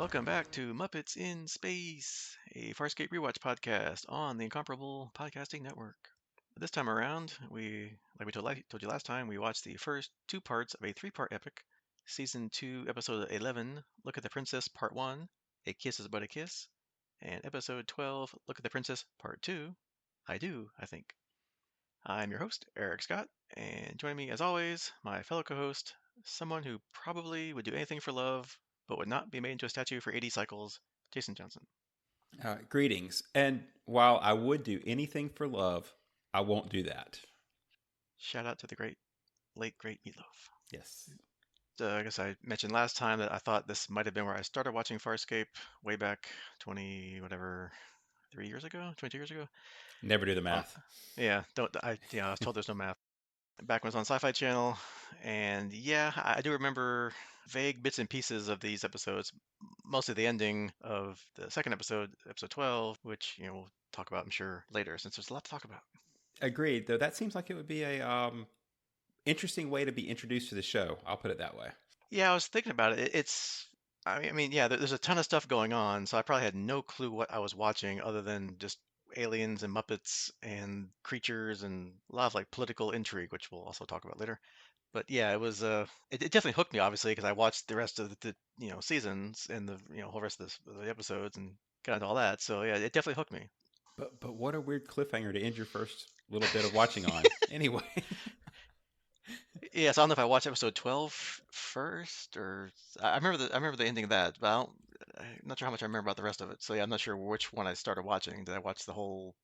Welcome back to Muppets in Space, a Farscape rewatch podcast on the Incomparable Podcasting Network. This time around, told you last time, we watched the first two parts of a three-part epic, Season 2, Episode 11, Look at the Princess, Part 1, A Kiss is But a Kiss, and Episode 12, Look at the Princess, Part 2, I Do, I Think. I'm your host, Eric Scott, and joining me, as always, my fellow co-host, someone who probably would do anything for love, but would not be made into a statue for 80 cycles, Jason Johnson. Greetings. And while I would do anything for love, I won't do that. Shout out to the late great Meatloaf. Yes. I guess I mentioned last time that I thought this might have been where I started watching Farscape way back 3 years ago, 22 years ago. Never do the math. Yeah, I was told there's no math. Back when it was on Sci-Fi Channel, and yeah, I do remember vague bits and pieces of these episodes, mostly the ending of the second episode, episode 12, which we'll talk about, I'm sure, later, since there's a lot to talk about. Agreed. Though that seems like it would be a interesting way to be introduced to the show. I'll put it that way. Yeah, I was thinking about it. Yeah, there's a ton of stuff going on, so I probably had no clue what I was watching other than just aliens and Muppets and creatures and a lot of like political intrigue, which we'll also talk about later. But yeah, it definitely hooked me, obviously, because I watched the rest of the seasons and the whole rest of the episodes and got into all that. So yeah, it definitely hooked me. But what a weird cliffhanger to end your first little bit of watching on. Anyway. Yeah, so I don't know if I watched episode 12 first or I remember the ending of that, but I'm not sure how much I remember about the rest of it. So yeah, I'm not sure which one I started watching. Did I watch the whole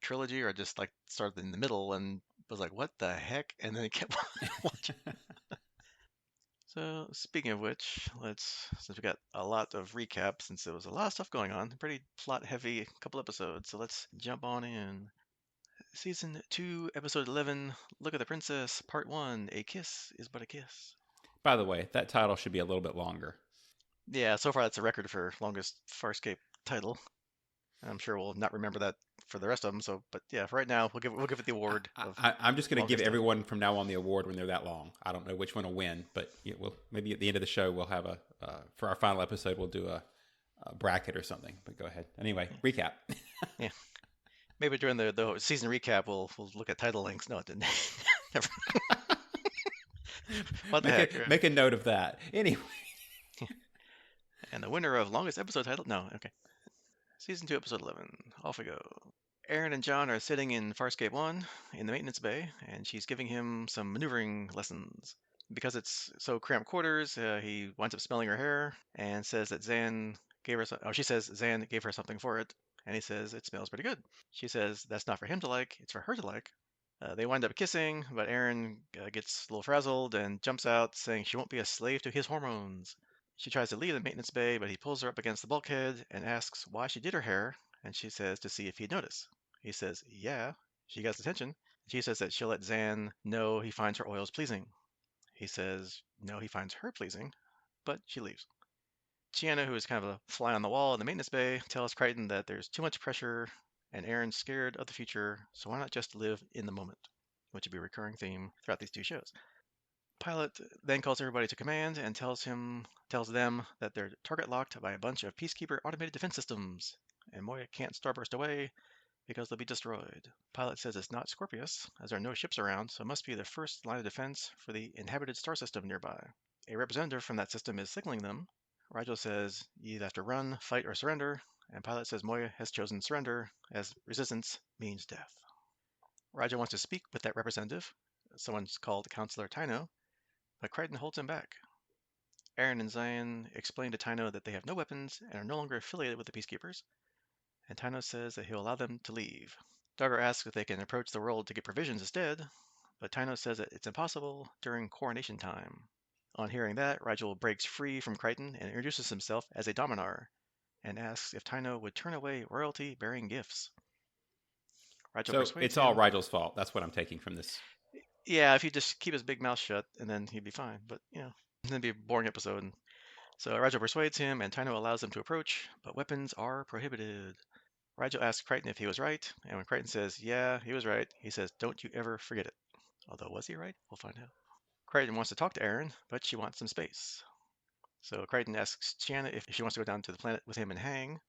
trilogy or just like started in the middle and was like, what the heck? And then it kept watching. So speaking of which, since we got a lot of recap, since there was a lot of stuff going on, pretty plot heavy couple episodes. So let's jump on in. Season 2, Episode 11, Look at the Princess, Part 1, A Kiss is But a Kiss. By the way, that title should be a little bit longer. Yeah, so far that's a record for longest Farscape title. I'm sure we'll not remember that for the rest of them. So, but yeah, for right now, we'll give it the award of. I'm just going to give longest everyone from now on the award when they're that long. I don't know which one will win, but maybe at the end of the show we'll have for our final episode we'll do a bracket or something. But go ahead. Anyway, recap. Yeah, maybe during the season recap we'll look at title links. No, it didn't. Never. What the heck? Make a note of that. Anyway. And the winner of longest episode title? No, okay. Season 2, Episode 11. Off we go. Aeryn and John are sitting in Farscape 1 in the maintenance bay, and she's giving him some maneuvering lessons. Because it's so cramped quarters, he winds up smelling her hair and says that she says Zan gave her something for it, and he says it smells pretty good. She says that's not for him to like, it's for her to like. They wind up kissing, but Aeryn gets a little frazzled and jumps out, saying she won't be a slave to his hormones. She tries to leave the maintenance bay, but he pulls her up against the bulkhead and asks why she did her hair, and she says to see if he'd notice. He says, yeah. She gets attention. She says that she'll let Zan know he finds her oils pleasing. He says, no, he finds her pleasing, but she leaves. Chiana, who is kind of a fly on the wall in the maintenance bay, tells Crichton that there's too much pressure and Aeryn's scared of the future, so why not just live in the moment, which would be a recurring theme throughout these two shows. Pilot then calls everybody to command and tells them that they're target locked by a bunch of Peacekeeper automated defense systems, and Moya can't starburst away because they'll be destroyed. Pilot says it's not Scorpius, as there are no ships around, so it must be the first line of defense for the inhabited star system nearby. A representative from that system is signaling them. Rigel says you either have to run, fight, or surrender, and Pilot says Moya has chosen surrender, as resistance means death. Rigel wants to speak with that representative, someone's called Counselor Tyno, but Crichton holds him back. Aeryn and Zan explain to Tyno that they have no weapons and are no longer affiliated with the Peacekeepers, and Tyno says that he'll allow them to leave. Dogger asks if they can approach the world to get provisions instead, but Tyno says that it's impossible during coronation time. On hearing that, Rigel breaks free from Crichton and introduces himself as a Dominar, and asks if Tyno would turn away royalty-bearing gifts. So it's all Rigel's fault. That's what I'm taking from this. Yeah, if he just keep his big mouth shut, and then he'd be fine. But, it'd be a boring episode. So Rigel persuades him, and Tyno allows them to approach, but weapons are prohibited. Rigel asks Crichton if he was right, and when Crichton says, yeah, he was right, he says, don't you ever forget it. Although, was he right? We'll find out. Crichton wants to talk to Aeryn, but she wants some space. So Crichton asks Chiana if she wants to go down to the planet with him and hang.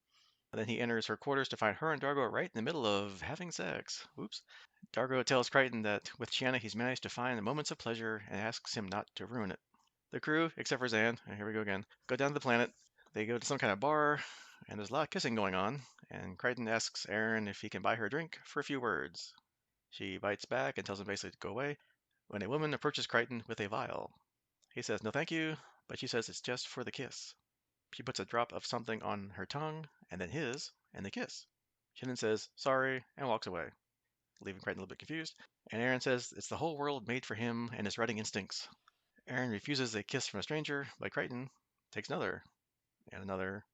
And then he enters her quarters to find her and Dargo right in the middle of having sex. Oops. Dargo tells Crichton that with Chiana he's managed to find moments of pleasure and asks him not to ruin it. The crew, except for Zan, and here we go again, go down to the planet. They go to some kind of bar, and there's a lot of kissing going on, and Crichton asks Aeryn if he can buy her a drink for a few words. She bites back and tells him basically to go away, when a woman approaches Crichton with a vial. He says no thank you, but she says it's just for the kiss. She puts a drop of something on her tongue, and then his, and they kiss. She then says sorry and walks away, leaving Crichton a little bit confused. And Aeryn says it's the whole world made for him and his running instincts. Aeryn refuses a kiss from a stranger, but Crichton takes another, and another.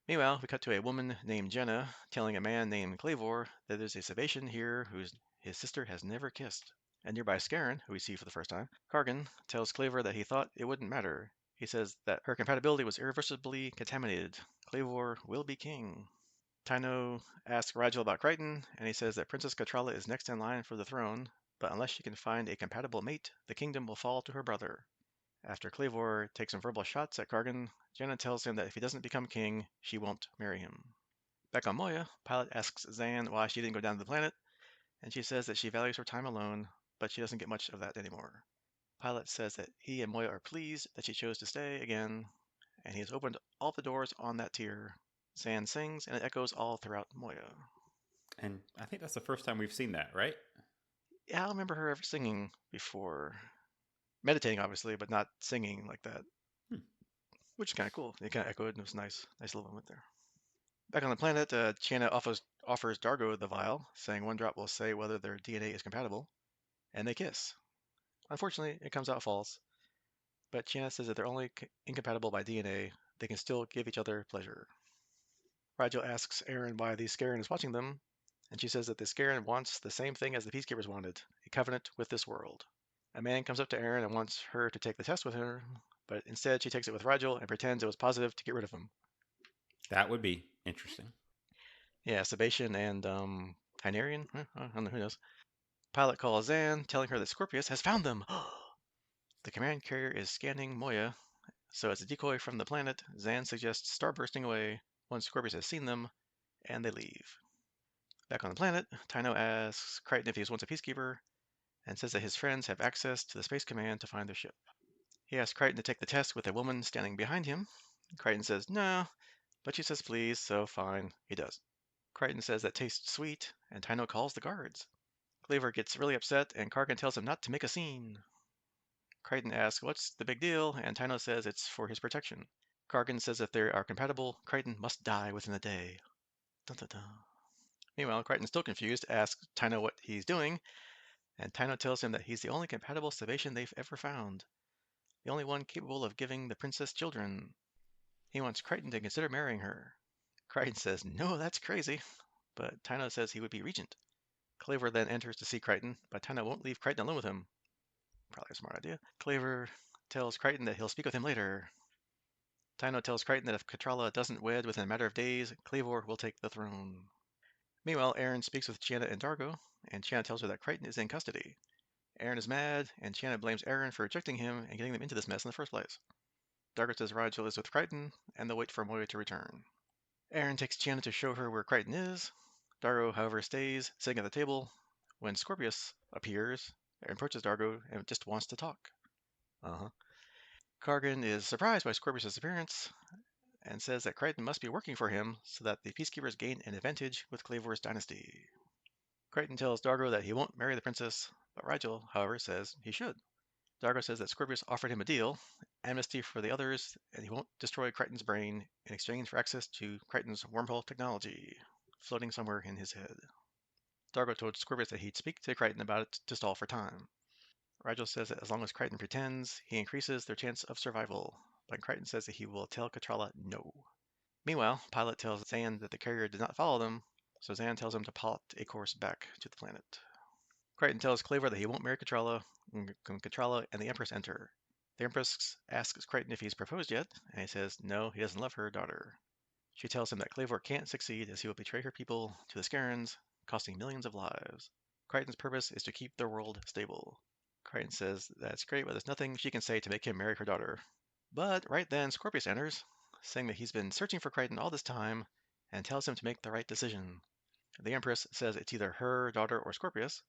Meanwhile, we cut to a woman named Jenna telling a man named Clavor that there's a Sebastian here whose his sister has never kissed. And nearby Scarron, who we see for the first time, Kargan tells Clavor that he thought it wouldn't matter. He says that her compatibility was irreversibly contaminated. Clavor will be king. Tyno asks Rigel about Crichton, and he says that Princess Catrala is next in line for the throne, but unless she can find a compatible mate, the kingdom will fall to her brother. After Clavor takes some verbal shots at Kargan, Jenna tells him that if he doesn't become king, she won't marry him. Back on Moya, Pilot asks Zan why she didn't go down to the planet, and she says that she values her time alone, but she doesn't get much of that anymore. Pilot says that he and Moya are pleased that she chose to stay again, and he has opened all the doors on that tier. Zan sings, and it echoes all throughout Moya. And I think that's the first time we've seen that, right? Yeah, I don't remember her ever singing before. Meditating, obviously, but not singing like that, Hmm. which is kind of cool. It kind of echoed, and it was nice little moment there. Back on the planet, Chiana offers Dargo the vial, saying one drop will say whether their DNA is compatible, and they kiss. Unfortunately, it comes out false, but Chiana says that they're only incompatible by DNA, they can still give each other pleasure. Rigel asks Aeryn why the Scarran is watching them, and she says that the Scarran wants the same thing as the Peacekeepers wanted, a covenant with this world. A man comes up to Aeryn and wants her to take the test with her, but instead she takes it with Rigel and pretends it was positive to get rid of him. That would be interesting. Yeah, Sebastian and Hynerian? I don't know, who knows. Pilot calls Zan, telling her that Scorpius has found them. The command carrier is scanning Moya, so as a decoy from the planet, Zan suggests starbursting away once Scorpius has seen them, and they leave. Back on the planet, Tyno asks Crichton if he wants a peacekeeper, and says that his friends have access to the space command to find their ship. He asks Crichton to take the test with a woman standing behind him. Crichton says no, but she says please, so fine, he does. Crichton says that tastes sweet, and Tyno calls the guards. Cleaver gets really upset, and Kargan tells him not to make a scene. Crichton asks what's the big deal, and Tyno says it's for his protection. Kargan says if they are compatible, Crichton must die within a day. Dun, dun, dun. Meanwhile, Crichton, still confused, asks Tyno what he's doing, and Tyno tells him that he's the only compatible Sebastian they've ever found, the only one capable of giving the princess children. He wants Crichton to consider marrying her. Crichton says, no, that's crazy, but Tyno says he would be regent. Claver then enters to see Crichton, but Tyno won't leave Crichton alone with him. Probably a smart idea. Claver tells Crichton that he'll speak with him later. Tyno tells Crichton that if Catrala doesn't wed within a matter of days, Clavor will take the throne. Meanwhile, Aeryn speaks with Chiana and Dargo, and Chiana tells her that Crichton is in custody. Aeryn is mad, and Chiana blames Aeryn for rejecting him and getting them into this mess in the first place. Dargo says Rigel is with Crichton, and they'll wait for Moya to return. Aeryn takes Chiana to show her where Crichton is. Dargo, however, stays, sitting at the table, when Scorpius appears and approaches Dargo and just wants to talk. Kargan is surprised by Scorpius' appearance and says that Crichton must be working for him so that the Peacekeepers gain an advantage with Clavor's dynasty. Crichton tells Dargo that he won't marry the princess, but Rigel, however, says he should. Dargo says that Scorpius offered him a deal, amnesty for the others, and he won't destroy Crichton's brain in exchange for access to Crichton's wormhole technology, floating somewhere in his head. Dargo told Scorpius that he'd speak to Crichton about it to stall for time. Rigel says that as long as Crichton pretends, he increases their chance of survival, but Crichton says that he will tell Catrala no. Meanwhile, Pilot tells Zan that the carrier did not follow them, so Zan tells him to plot a course back to the planet. Crichton tells Claver that he won't marry Catrala when Catrala and the Empress enter. The Empress asks Crichton if he's proposed yet, and he says no, he doesn't love her daughter. She tells him that Claver can't succeed as he will betray her people to the Scarrans, costing millions of lives. Crichton's purpose is to keep their world stable. Crichton says that's great, but there's nothing she can say to make him marry her daughter. But right then, Scorpius enters, saying that he's been searching for Crichton all this time and tells him to make the right decision. The Empress says it's either her daughter or Scorpius,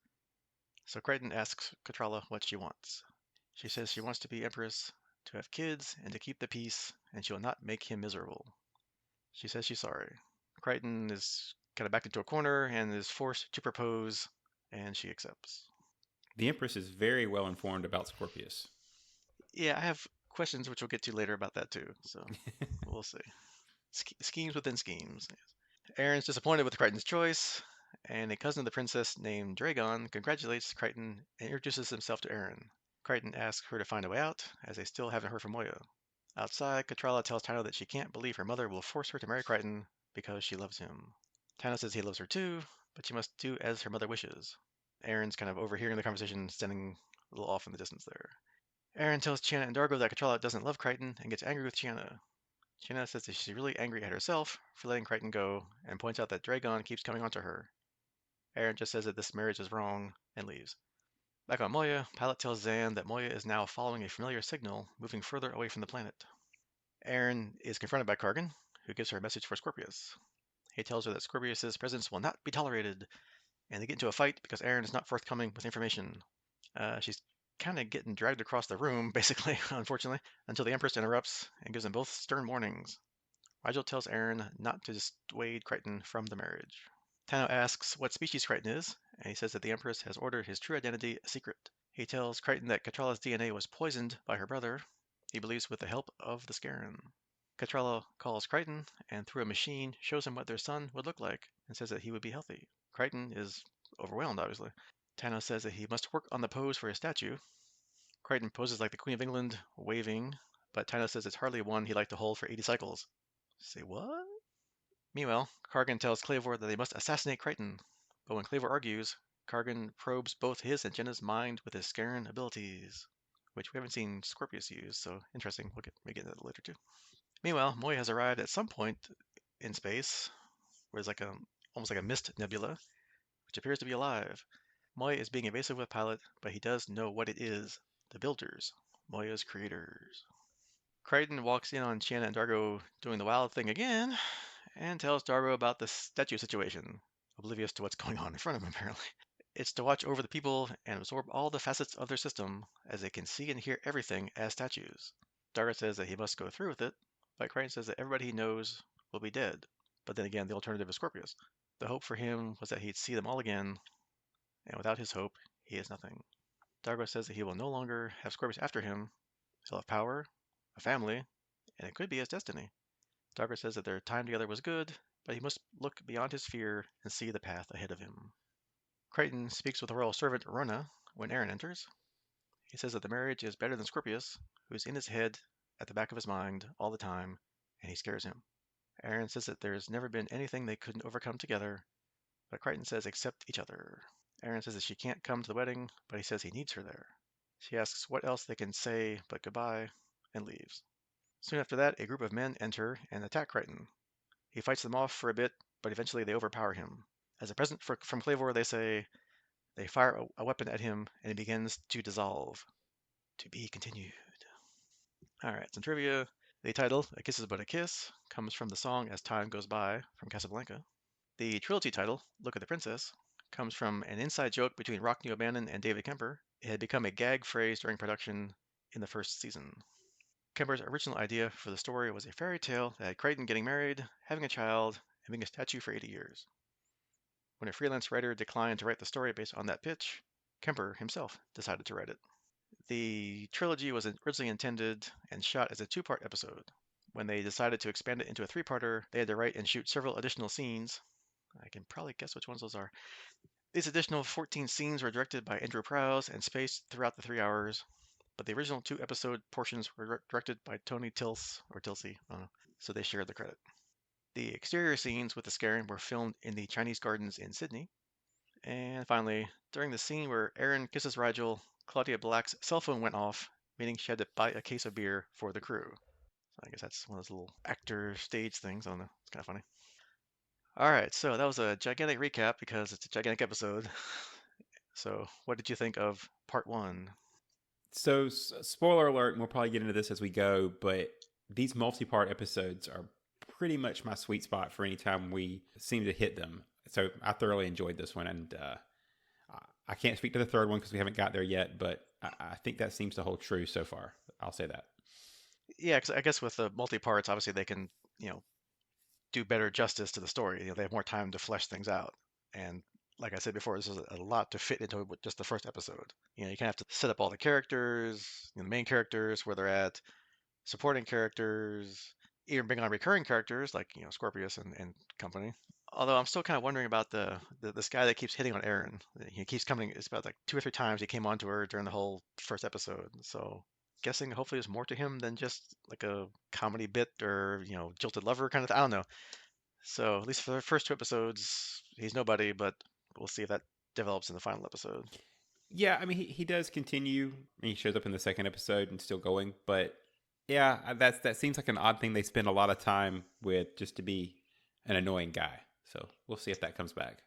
so Crichton asks Katrala what she wants. She says she wants to be Empress, to have kids, and to keep the peace, and she will not make him miserable. She says she's sorry. Crichton is kind of backed into a corner and is forced to propose, and she accepts. The Empress is very well informed about Scorpius. Yeah, I have questions which we'll get to later about that too, so we'll see. Schemes within schemes. Aeryn's disappointed with Crichton's choice, and a cousin of the princess named Dragon congratulates Crichton and introduces himself to Aeryn. Crichton asks her to find a way out, as they still haven't heard from Moya. Outside, Katrala tells Tino that she can't believe her mother will force her to marry Crichton because she loves him. Tino says he loves her too, but she must do as her mother wishes. Aeryn's kind of overhearing the conversation, standing a little off in the distance there. Aeryn tells Chiana and Dargo that Katrala doesn't love Crichton and gets angry with Chiana. Chiana says that she's really angry at herself for letting Crichton go and points out that Dragon keeps coming onto her. Aeryn just says that this marriage is wrong and leaves. Back on Moya, Pilot tells Zan that Moya is now following a familiar signal, moving further away from the planet. Aeryn is confronted by Kargan, who gives her a message for Scorpius. He tells her that Scorpius's presence will not be tolerated, and they get into a fight because Aeryn is not forthcoming with information. She's kind of getting dragged across the room, basically, unfortunately, until the Empress interrupts and gives them both stern warnings. Rigel tells Aeryn not to dissuade Crichton from the marriage. Tano asks what species Crichton is, and he says that the Empress has ordered his true identity a secret. He tells Crichton that Catrala's DNA was poisoned by her brother, he believes with the help of the Scaran. Catrala calls Crichton and through a machine shows him what their son would look like and says that he would be healthy. Crichton is overwhelmed, obviously. Tano says that he must work on the pose for his statue. Crichton poses like the Queen of England, waving, but Tano says it's hardly one he'd like to hold for 80 cycles. Say what? Meanwhile, Kargan tells Clavor that they must assassinate Crichton, but when Clavor argues, Kargan probes both his and Jenna's mind with his Scaran abilities, which we haven't seen Scorpius use, so interesting. We'll get into that later too. Meanwhile, Moy has arrived at some point in space, where it's like almost like a mist nebula, which appears to be alive. Moy is being evasive with Pilot, but he does know what it is: the Builders, Moya's creators. Crichton walks in on Chiana and Dargo doing the wild thing again, and tells Dargo about the statue situation, oblivious to what's going on in front of him, apparently. It's to watch over the people and absorb all the facets of their system, as they can see and hear everything as statues. Dargo says that he must go through with it, but Crichton says that everybody he knows will be dead. But then again, the alternative is Scorpius. The hope for him was that he'd see them all again, and without his hope, he is nothing. Dargo says that he will no longer have Scorpius after him. He'll have power, a family, and it could be his destiny. Dargo says that their time together was good, but he must look beyond his fear and see the path ahead of him. Crichton speaks with the royal servant Rona when Aeryn enters. He says that the marriage is better than Scorpius, who's in his head at the back of his mind all the time, and he scares him. Aeryn says that there's never been anything they couldn't overcome together, but Crichton says accept each other. Aeryn says that she can't come to the wedding, but he says he needs her there. She asks what else they can say but goodbye, and leaves. Soon after that, a group of men enter and attack Crichton. He fights them off for a bit, but eventually they overpower him. As a present from Clavor, they fire a weapon at him, and he begins to dissolve. To be continued. All right, some trivia. The title, A Kiss is But a Kiss, comes from the song As Time Goes By from Casablanca. The trilogy title, Look at the Princess, comes from an inside joke between Rockne O'Bannon and David Kemper. It had become a gag phrase during production in the first season. Kemper's original idea for the story was a fairy tale that had Crichton getting married, having a child, and being a statue for 80 years. When a freelance writer declined to write the story based on that pitch, Kemper himself decided to write it. The trilogy was originally intended and shot as a two-part episode. When they decided to expand it into a three-parter, they had to write and shoot several additional scenes. I can probably guess which ones those are. These additional 14 scenes were directed by Andrew Prowse and spaced throughout the 3 hours, but the original two-episode portions were directed by Tony Tilse, or Tilsey, so they shared the credit. The exterior scenes with the Scaran were filmed in the Chinese gardens in Sydney. And finally, during the scene where Aeryn kisses Rigel, Claudia Black's cell phone went off, meaning she had to buy a case of beer for the crew. So I guess that's one of those little actor stage things. I don't know. It's kind of funny. All right, so that was a gigantic recap because it's a gigantic episode. So, what did you think of part one? So, spoiler alert, and we'll probably get into this as we go, but these multi part episodes are pretty much my sweet spot for any time we seem to hit them. So, I thoroughly enjoyed this one, and I can't speak to the third one because we haven't got there yet, but I think that seems to hold true so far. I'll say that. Yeah, because I guess with the multi-parts, obviously they can, you know, do better justice to the story. You know, they have more time to flesh things out. And like I said before, this is a lot to fit into just the first episode. You know, you kind of have to set up all the characters, you know, the main characters, where they're at, supporting characters, even bring on recurring characters like, you know, Scorpius and company. Although I'm still kind of wondering about this guy that keeps hitting on Aeryn. He keeps coming. It's about like 2 or 3 times he came on to her during the whole first episode. So guessing hopefully there's more to him than just like a comedy bit or, you know, jilted lover kind of thing. I don't know. So at least for the first 2 episodes, he's nobody, but we'll see if that develops in the final episode. Yeah, I mean, he does continue. He shows up in the second episode and still going, but yeah, that seems like an odd thing they spend a lot of time with just to be an annoying guy. So we'll see if that comes back.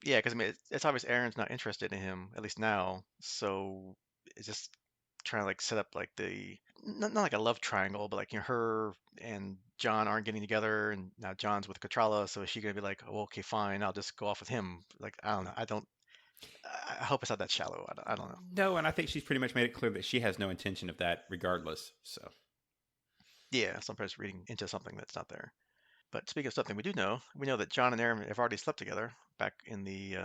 Yeah, because I mean, it's obvious Aaron's not interested in him, at least now. So it's just trying to like set up like the not like a love triangle, but like, you know, her and John aren't getting together, and now John's with Katrala. So is she gonna be like, oh, okay, fine, I'll just go off with him? Like, I don't know. I hope it's not that shallow. I don't know. No, and I think she's pretty much made it clear that she has no intention of that, regardless. So Yeah, sometimes reading into something that's not there. But speaking of something we do know, we know that John and Aaron have already slept together back in the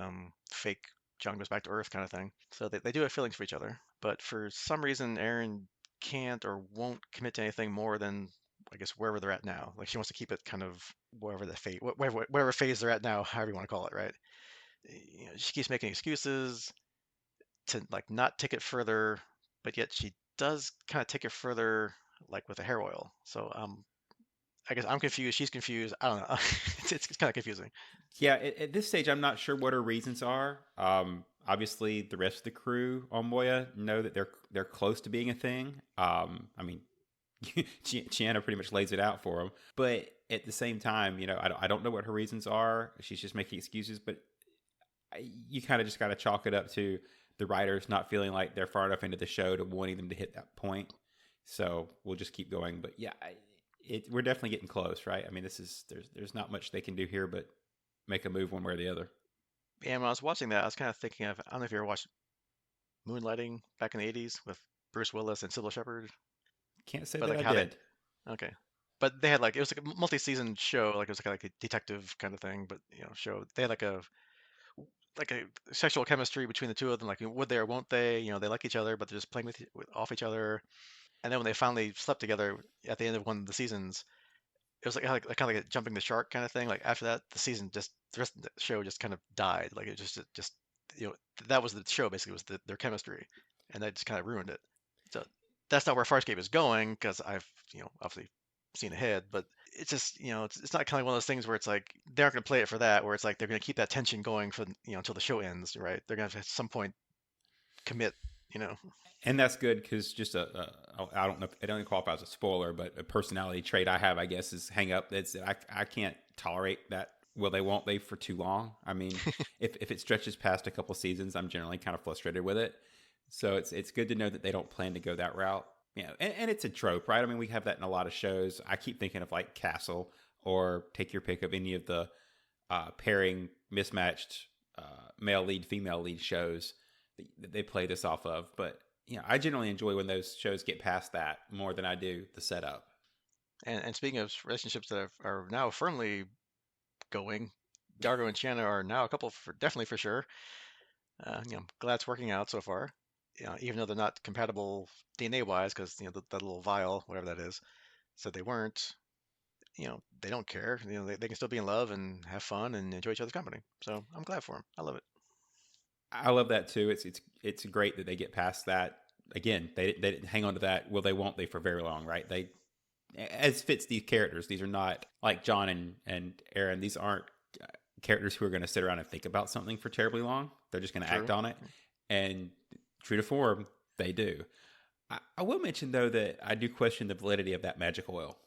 fake John goes back to Earth kind of thing. So they do have feelings for each other. But for some reason, Aaron can't or won't commit to anything more than, I guess, wherever they're at now. Like she wants to keep it kind of wherever the phase, whatever phase they're at now, however you want to call it, right? You know, she keeps making excuses to like not take it further, but yet she does kind of take it further, like with the hair oil. So I guess I'm confused. She's confused. I don't know. It's kind of confusing. yeah, at this stage, I'm not sure what her reasons are. Obviously, the rest of the crew on Moya know that they're close to being a thing. I mean, Chiana pretty much lays it out for them. But at the same time, I don't know what her reasons are. She's just making excuses. But you kind of just got to chalk it up to the writers not feeling like they're far enough into the show to wanting them to hit that point. So we'll just keep going. But yeah, we're definitely getting close, right? I mean, there's not much they can do here, but make a move one way or the other. And when I was watching that, I was kind of thinking of, I don't know if you ever watched Moonlighting back in the 80s with Bruce Willis and Sybil Shepherd, Can't say but that like I how they, did. okay. But they had like, it was like a multi-season show, like it was like a detective kind of thing, but you know, show. They had like a sexual chemistry between the two of them, like would they or won't they? You know, they like each other, but they're just playing off each other. And then when they finally slept together at the end of one of the seasons, it was like kind of like a jumping the shark kind of thing. Like after that, the rest of the show just kind of died. Like it just you know that was the show basically was their chemistry, and that just kind of ruined it. So that's not where Farscape is going because I've obviously seen ahead, but it's just it's not kind of one of those things where it's like they're not going to play it for that. Where it's like they're going to keep that tension going for until the show ends, right? They're going to at some point commit. You know, And that's good because just I don't know, it only qualifies as a spoiler, but a personality trait I have, I guess, is hang up. That's I can't tolerate that. Will they? Won't they? For too long. I mean, if it stretches past a couple seasons, I'm generally kind of frustrated with it. So it's good to know that they don't plan to go that route. And it's a trope, right? I mean, we have that in a lot of shows. I keep thinking of like Castle or take your pick of any of the pairing mismatched male lead, female lead shows that they play this off of. But I generally enjoy when those shows get past that more than I do the setup. and speaking of relationships that are now firmly going, Dargo and Chiana are now a couple for definitely for sure. I'm glad it's working out so far. Even though they're not compatible DNA wise, because that little vial, whatever that is, so they weren't. They don't care. They can still be in love and have fun and enjoy each other's company. So I'm glad for them. I love it. I love that too. It's great that they get past that. Again, they didn't hang on to that. Will they? Won't they? For very long, right? They as fits these characters. These are not like John and Aeryn. These aren't characters who are going to sit around and think about something for terribly long. They're just going to act True. on it. And true to form, they do. I will mention though that I do question the validity of that magic oil.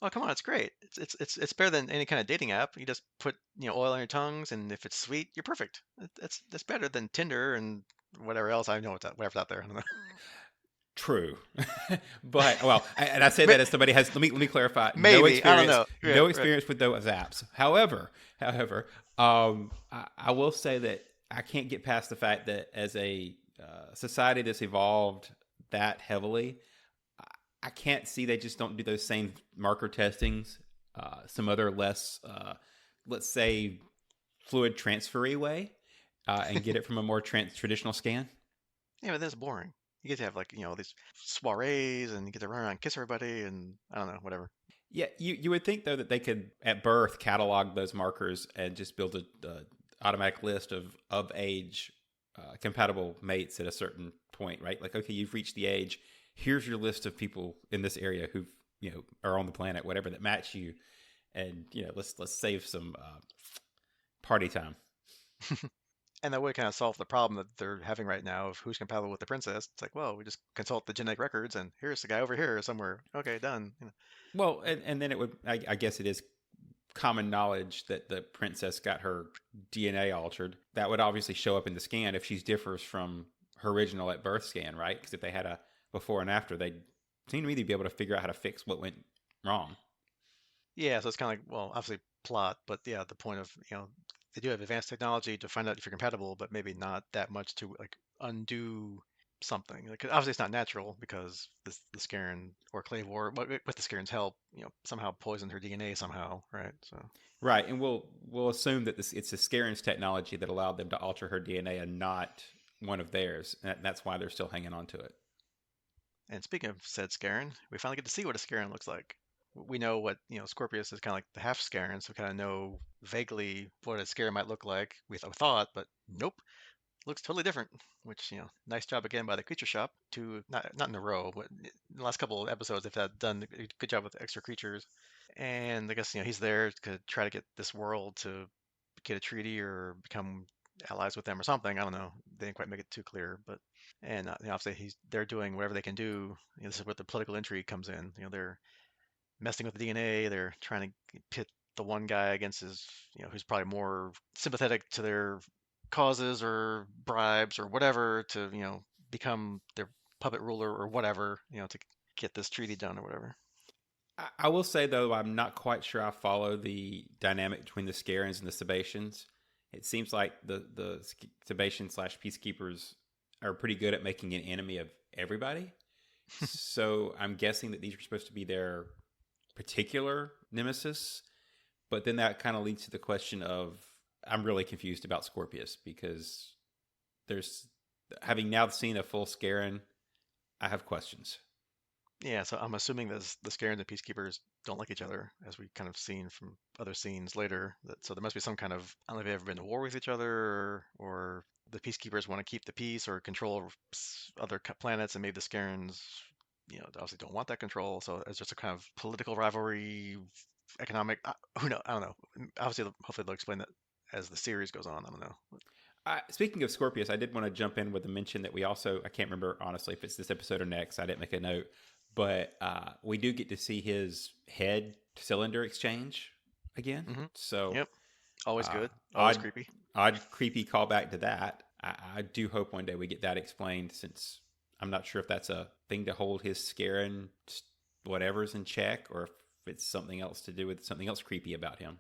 Oh, come on, it's great. It's better than any kind of dating app. You just put oil on your tongues, and if it's sweet, you're perfect. It's better than Tinder and whatever else. I know whatever's out there. I don't know. True, but well, and I say that as somebody has. Let me clarify. Maybe I don't know. Yeah, No right. experience with those apps. However, I will say that I can't get past the fact that as a society that's evolved that heavily, I can't see they just don't do those same marker testings. Some other less, let's say, fluid transfery way, and get it from a more traditional scan. Yeah, but that's boring. You get to have like these soirees, and you get to run around and kiss everybody, and I don't know, whatever. Yeah, you would think though that they could at birth catalog those markers and just build a automatic list of age compatible mates at a certain point, right? Like, okay, you've reached the age. Here's your list of people in this area who are on the planet, whatever, that match you, and let's save some party time. And that would kind of solve the problem that they're having right now of who's compatible with the princess. It's like, well, we just consult the genetic records, and here's the guy over here somewhere. Okay, done. Well, and then it would, I guess it is common knowledge that the princess got her DNA altered. That would obviously show up in the scan if she differs from her original at birth scan, right? Because if they had a before and after, they seem to me to be able to figure out how to fix what went wrong. Yeah, so it's kind of like, well, obviously plot, but yeah, the point of, they do have advanced technology to find out if you're compatible, but maybe not that much to like undo something. Like, 'cause obviously it's not natural because the Scaran or Clavor, with the Scaran's help, somehow poisoned her DNA somehow, right? So, Right, and we'll assume that it's a Scaren's technology that allowed them to alter her DNA and not one of theirs, and that's why they're still hanging on to it. and speaking of said Scaran, we finally get to see what a Scaran looks like. We know what, Scorpius is kind of like the half Scaran, so we kind of know vaguely what a Scaran might look like. We thought, but nope. Looks totally different, which, nice job again by the creature shop. To not in a row, but in the last couple of episodes they've done a good job with the extra creatures. And I guess he's there to try to get this world to get a treaty or become allies with them or something. I don't know. They didn't quite make it too clear, but and obviously they're doing whatever they can do. This is where the political intrigue comes in. They're messing with the DNA. They're trying to pit the one guy against his, who's probably more sympathetic to their causes or bribes or whatever to, become their puppet ruler or whatever, to get this treaty done or whatever. I will say though, I'm not quite sure I follow the dynamic between the Scarens and the Sebaceans. It seems like the Sebacean slash peacekeepers are pretty good at making an enemy of everybody. So I'm guessing that these are supposed to be their particular nemesis. But then that kind of leads to the question of I'm really confused about Scorpius because there's having now seen a full Scaren, I have questions. Yeah, so I'm assuming that the Scarens and Peacekeepers don't like each other, as we kind of seen from other scenes later. So there must be some kind of, I don't know if they've ever been to war with each other, or the Peacekeepers want to keep the peace or control other planets, and maybe the Scarens, obviously don't want that control. So it's just a kind of political rivalry, economic. Who knows? I don't know. Obviously, hopefully they'll explain that as the series goes on. I don't know. Speaking of Scorpius, I did want to jump in with a mention that we also, I can't remember honestly if it's this episode or next, I didn't make a note, but we do get to see his head cylinder exchange again. Hmm. So Yep. Always uh, good. Always odd, creepy. creepy callback to that. I do hope one day we get that explained since I'm not sure if that's a thing to hold his Scaran whatever's in check or if it's something else to do with something else creepy about him.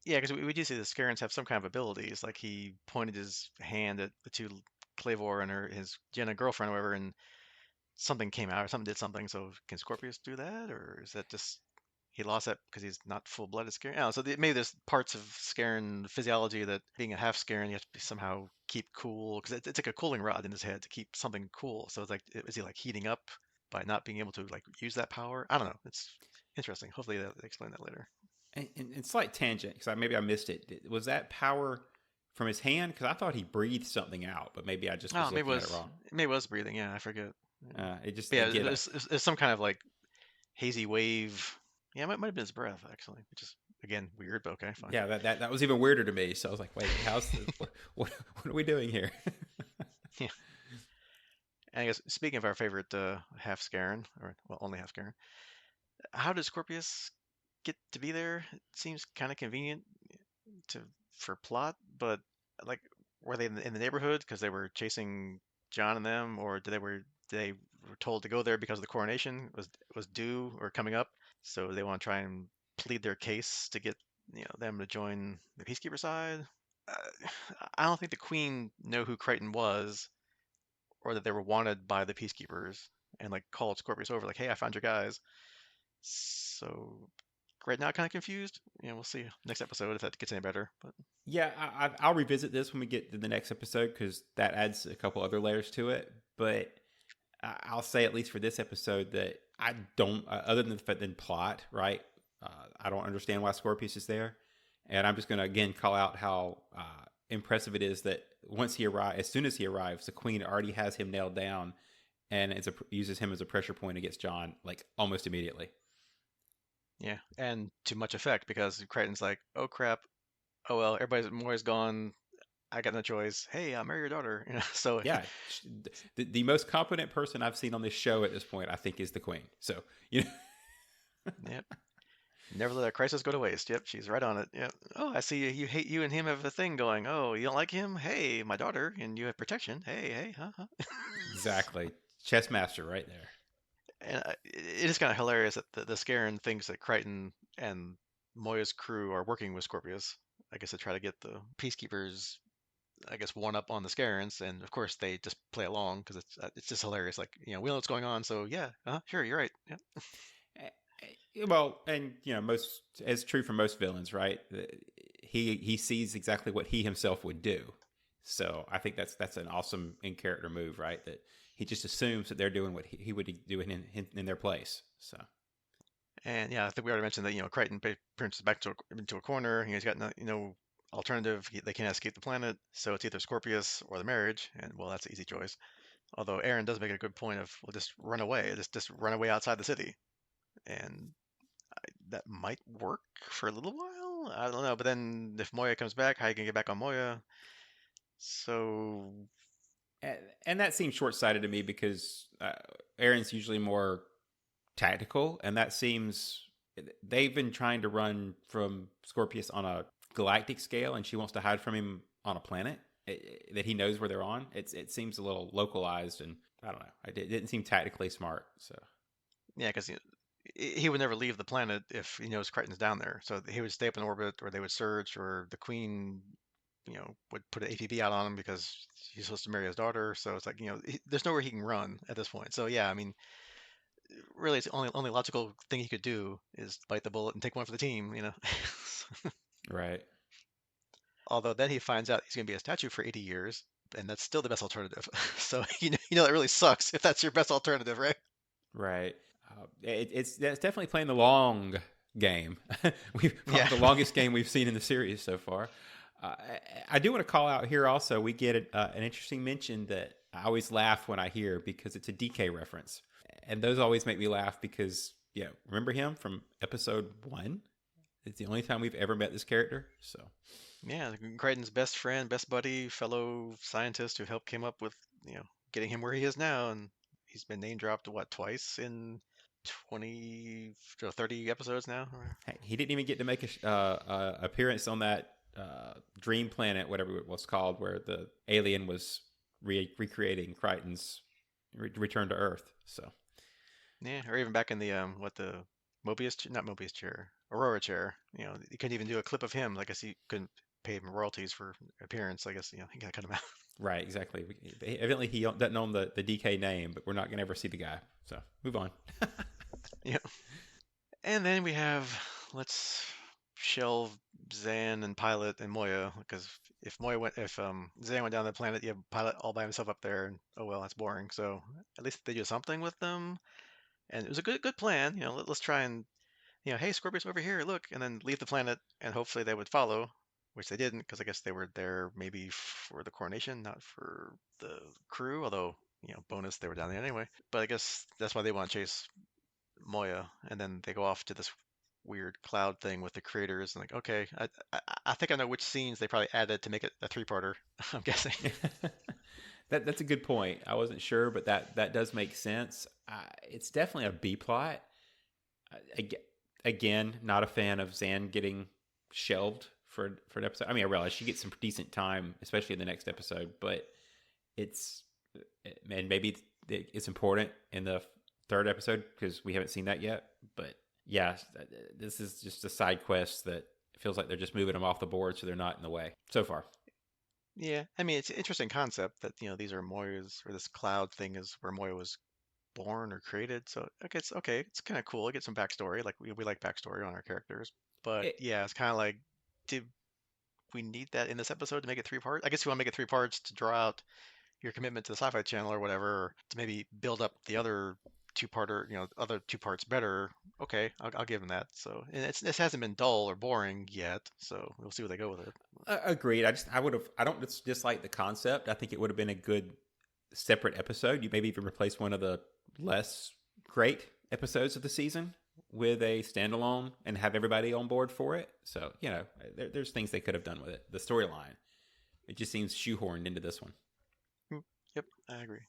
Yeah, because we do see the Scarens have some kind of abilities. Like he pointed his hand at the two Clavor and his Jenna girlfriend or whatever, and something came out or something did something. So can Scorpius do that, or is that just he lost that because he's not full-blooded Scaran? Oh, so maybe there's parts of Scaran physiology that being a half Scaran, you have to somehow keep cool because it's like a cooling rod in his head to keep something cool. So it's like, is he like heating up by not being able to like use that power? I don't know. It's interesting. Hopefully they explain that later. And slight tangent because maybe I missed it. Was that power from his hand? Because I thought he breathed something out, but maybe I just Oh, was looking at it wrong. maybe it was breathing. Yeah, I forget. Yeah. It just But yeah, again, it's some kind of like hazy wave. Yeah, it might have been his breath actually, which is again weird, but okay, fine. yeah, that was even weirder to me. So I was like, wait, how's the, what are we doing here? Yeah. And I guess speaking of our favorite half Scaran, or well, only half Scaran, how did Scorpius get to be there? It seems kind of convenient to for plot, but like were they in the neighborhood because they were chasing John and them, or they were told to go there because the coronation was due or coming up, so they want to try and plead their case to get them to join the peacekeeper side. Uh, I don't think the Queen know who Crichton was, or that they were wanted by the peacekeepers and like called Scorpius over, like, "Hey, I found your guys." So right now, kind of confused. We'll see next episode if that gets any better. But Yeah, I'll revisit this when we get to the next episode because that adds a couple other layers to it. But I'll say at least for this episode that I don't, other than plot, right? I don't understand why Scorpius is there, and I'm just going to again call out how impressive it is that as soon as he arrives, the Queen already has him nailed down, and uses him as a pressure point against John like almost immediately. yeah, and to much effect because Crichton's like, "Oh crap, oh well, Moira's gone. I got no choice. Hey, I'll marry your daughter." So Yeah, the most competent person I've seen on this show at this point, I think, is the Queen. So you know, yep, never let a crisis go to waste. Yep, she's right on it. Yep. Oh, I see you and him have a thing going. Oh, you don't like him? Hey, my daughter, and you have protection. Hey, hey, huh? exactly, chess master right there. And it is kind of hilarious that the Scaran thinks that Crichton and Moya's crew are working with Scorpius. I guess to try to get the peacekeepers, I guess, one up on the Scarans, and of course they just play along because it's just hilarious. Like, we know what's going on, so yeah, sure, you're right. Yeah, Well, and most as true for most villains, right? He sees exactly what he himself would do. So I think that's an awesome in character move, right? That he just assumes that they're doing what he would do in their place. So and yeah, I think we already mentioned that Crichton prints back into a corner. He's got no alternative. They can't escape the planet, so it's either Scorpius or the marriage, and well, that's an easy choice. Although Aeryn does make a good point of, well, just run away, just run away outside the city, and that might work for a little while. I don't know, but then if Moya comes back, how you can get back on Moya? So and that seems short sighted to me because Aaron's usually more tactical, and that seems they've been trying to run from Scorpius on a galactic scale, and she wants to hide from him on a planet that he knows where they're on. It seems a little localized, and I don't know. It didn't seem tactically smart. So yeah, because he would never leave the planet if he knows Crichton's down there. So he would stay up in orbit, or they would search, or the Queen, would put an APB out on him because he's supposed to marry his daughter. So it's like, there's nowhere he can run at this point. So yeah, I mean, really, it's the only logical thing he could do is bite the bullet and take one for the team. right. Although then he finds out he's going to be a statue for 80 years, and that's still the best alternative. So that really sucks if that's your best alternative, right? Right. It's definitely playing the long game. We've Yeah. the longest game we've seen in the series so far. I do want to call out here also. We get an interesting mention that I always laugh when I hear because it's a DK reference, and those always make me laugh because remember him from episode 1? It's the only time we've ever met this character. So Yeah, Crichton's best friend, best buddy, fellow scientist who helped came up with, getting him where he is now, and he's been name dropped what, twice in 20 or 30 episodes now? hey, he didn't even get to make a appearance on that dream planet, whatever it was called, where the alien was recreating Crichton's return to Earth. So Yeah, or even back in the not Mobius chair, Aurora chair. You couldn't even do a clip of him. I guess he couldn't pay him royalties for appearance. I guess he got cut him out. right, exactly. Evidently, he doesn't own the DK name, but we're not going to ever see the guy. So move on. Yeah. And then we have, let's shelve Zan and Pilot and Moya, because if Zan went down the planet, you have Pilot all by himself up there, and oh well, that's boring. So at least they do something with them, and it was a good plan. Let's try and hey, Scorpius over here, look, and then leave the planet, and hopefully they would follow, which they didn't, because I guess they were there maybe for the coronation, not for the crew. Although bonus, they were down there anyway. But I guess that's why they want to chase Moya, and then they go off to this weird cloud thing with the creators, and like, okay, I think I know which scenes they probably added to make it a three-parter. I'm guessing. That's a good point. I wasn't sure, but that does make sense. It's definitely a B plot. Again, not a fan of Zan getting shelved for an episode. I mean, I realize she gets some decent time, especially in the next episode, but it's And maybe it's important in the third episode because we haven't seen that yet. But yeah, this is just a side quest that feels like they're just moving them off the board so they're not in the way so far. Yeah, I mean, it's an interesting concept that, these are Moya's, or this cloud thing is where Moya was born or created. So okay, it's kind of cool. I get some backstory. Like we like backstory on our characters. But It, yeah, it's kind of like, did we need that in this episode to make it three parts? I guess you want to make it three parts to draw out your commitment to the Sci-Fi Channel or whatever, or to maybe build up the other two-parter, other two parts better. Okay, I'll give them that. So, and this hasn't been dull or boring yet, so we'll see where they go with it. agreed. I don't dislike the concept. I think it would have been a good separate episode. You maybe even replace one of the less great episodes of the season with a standalone and have everybody on board for it. So, there's things they could have done with it. The storyline, it just seems shoehorned into this one. Yep, I agree.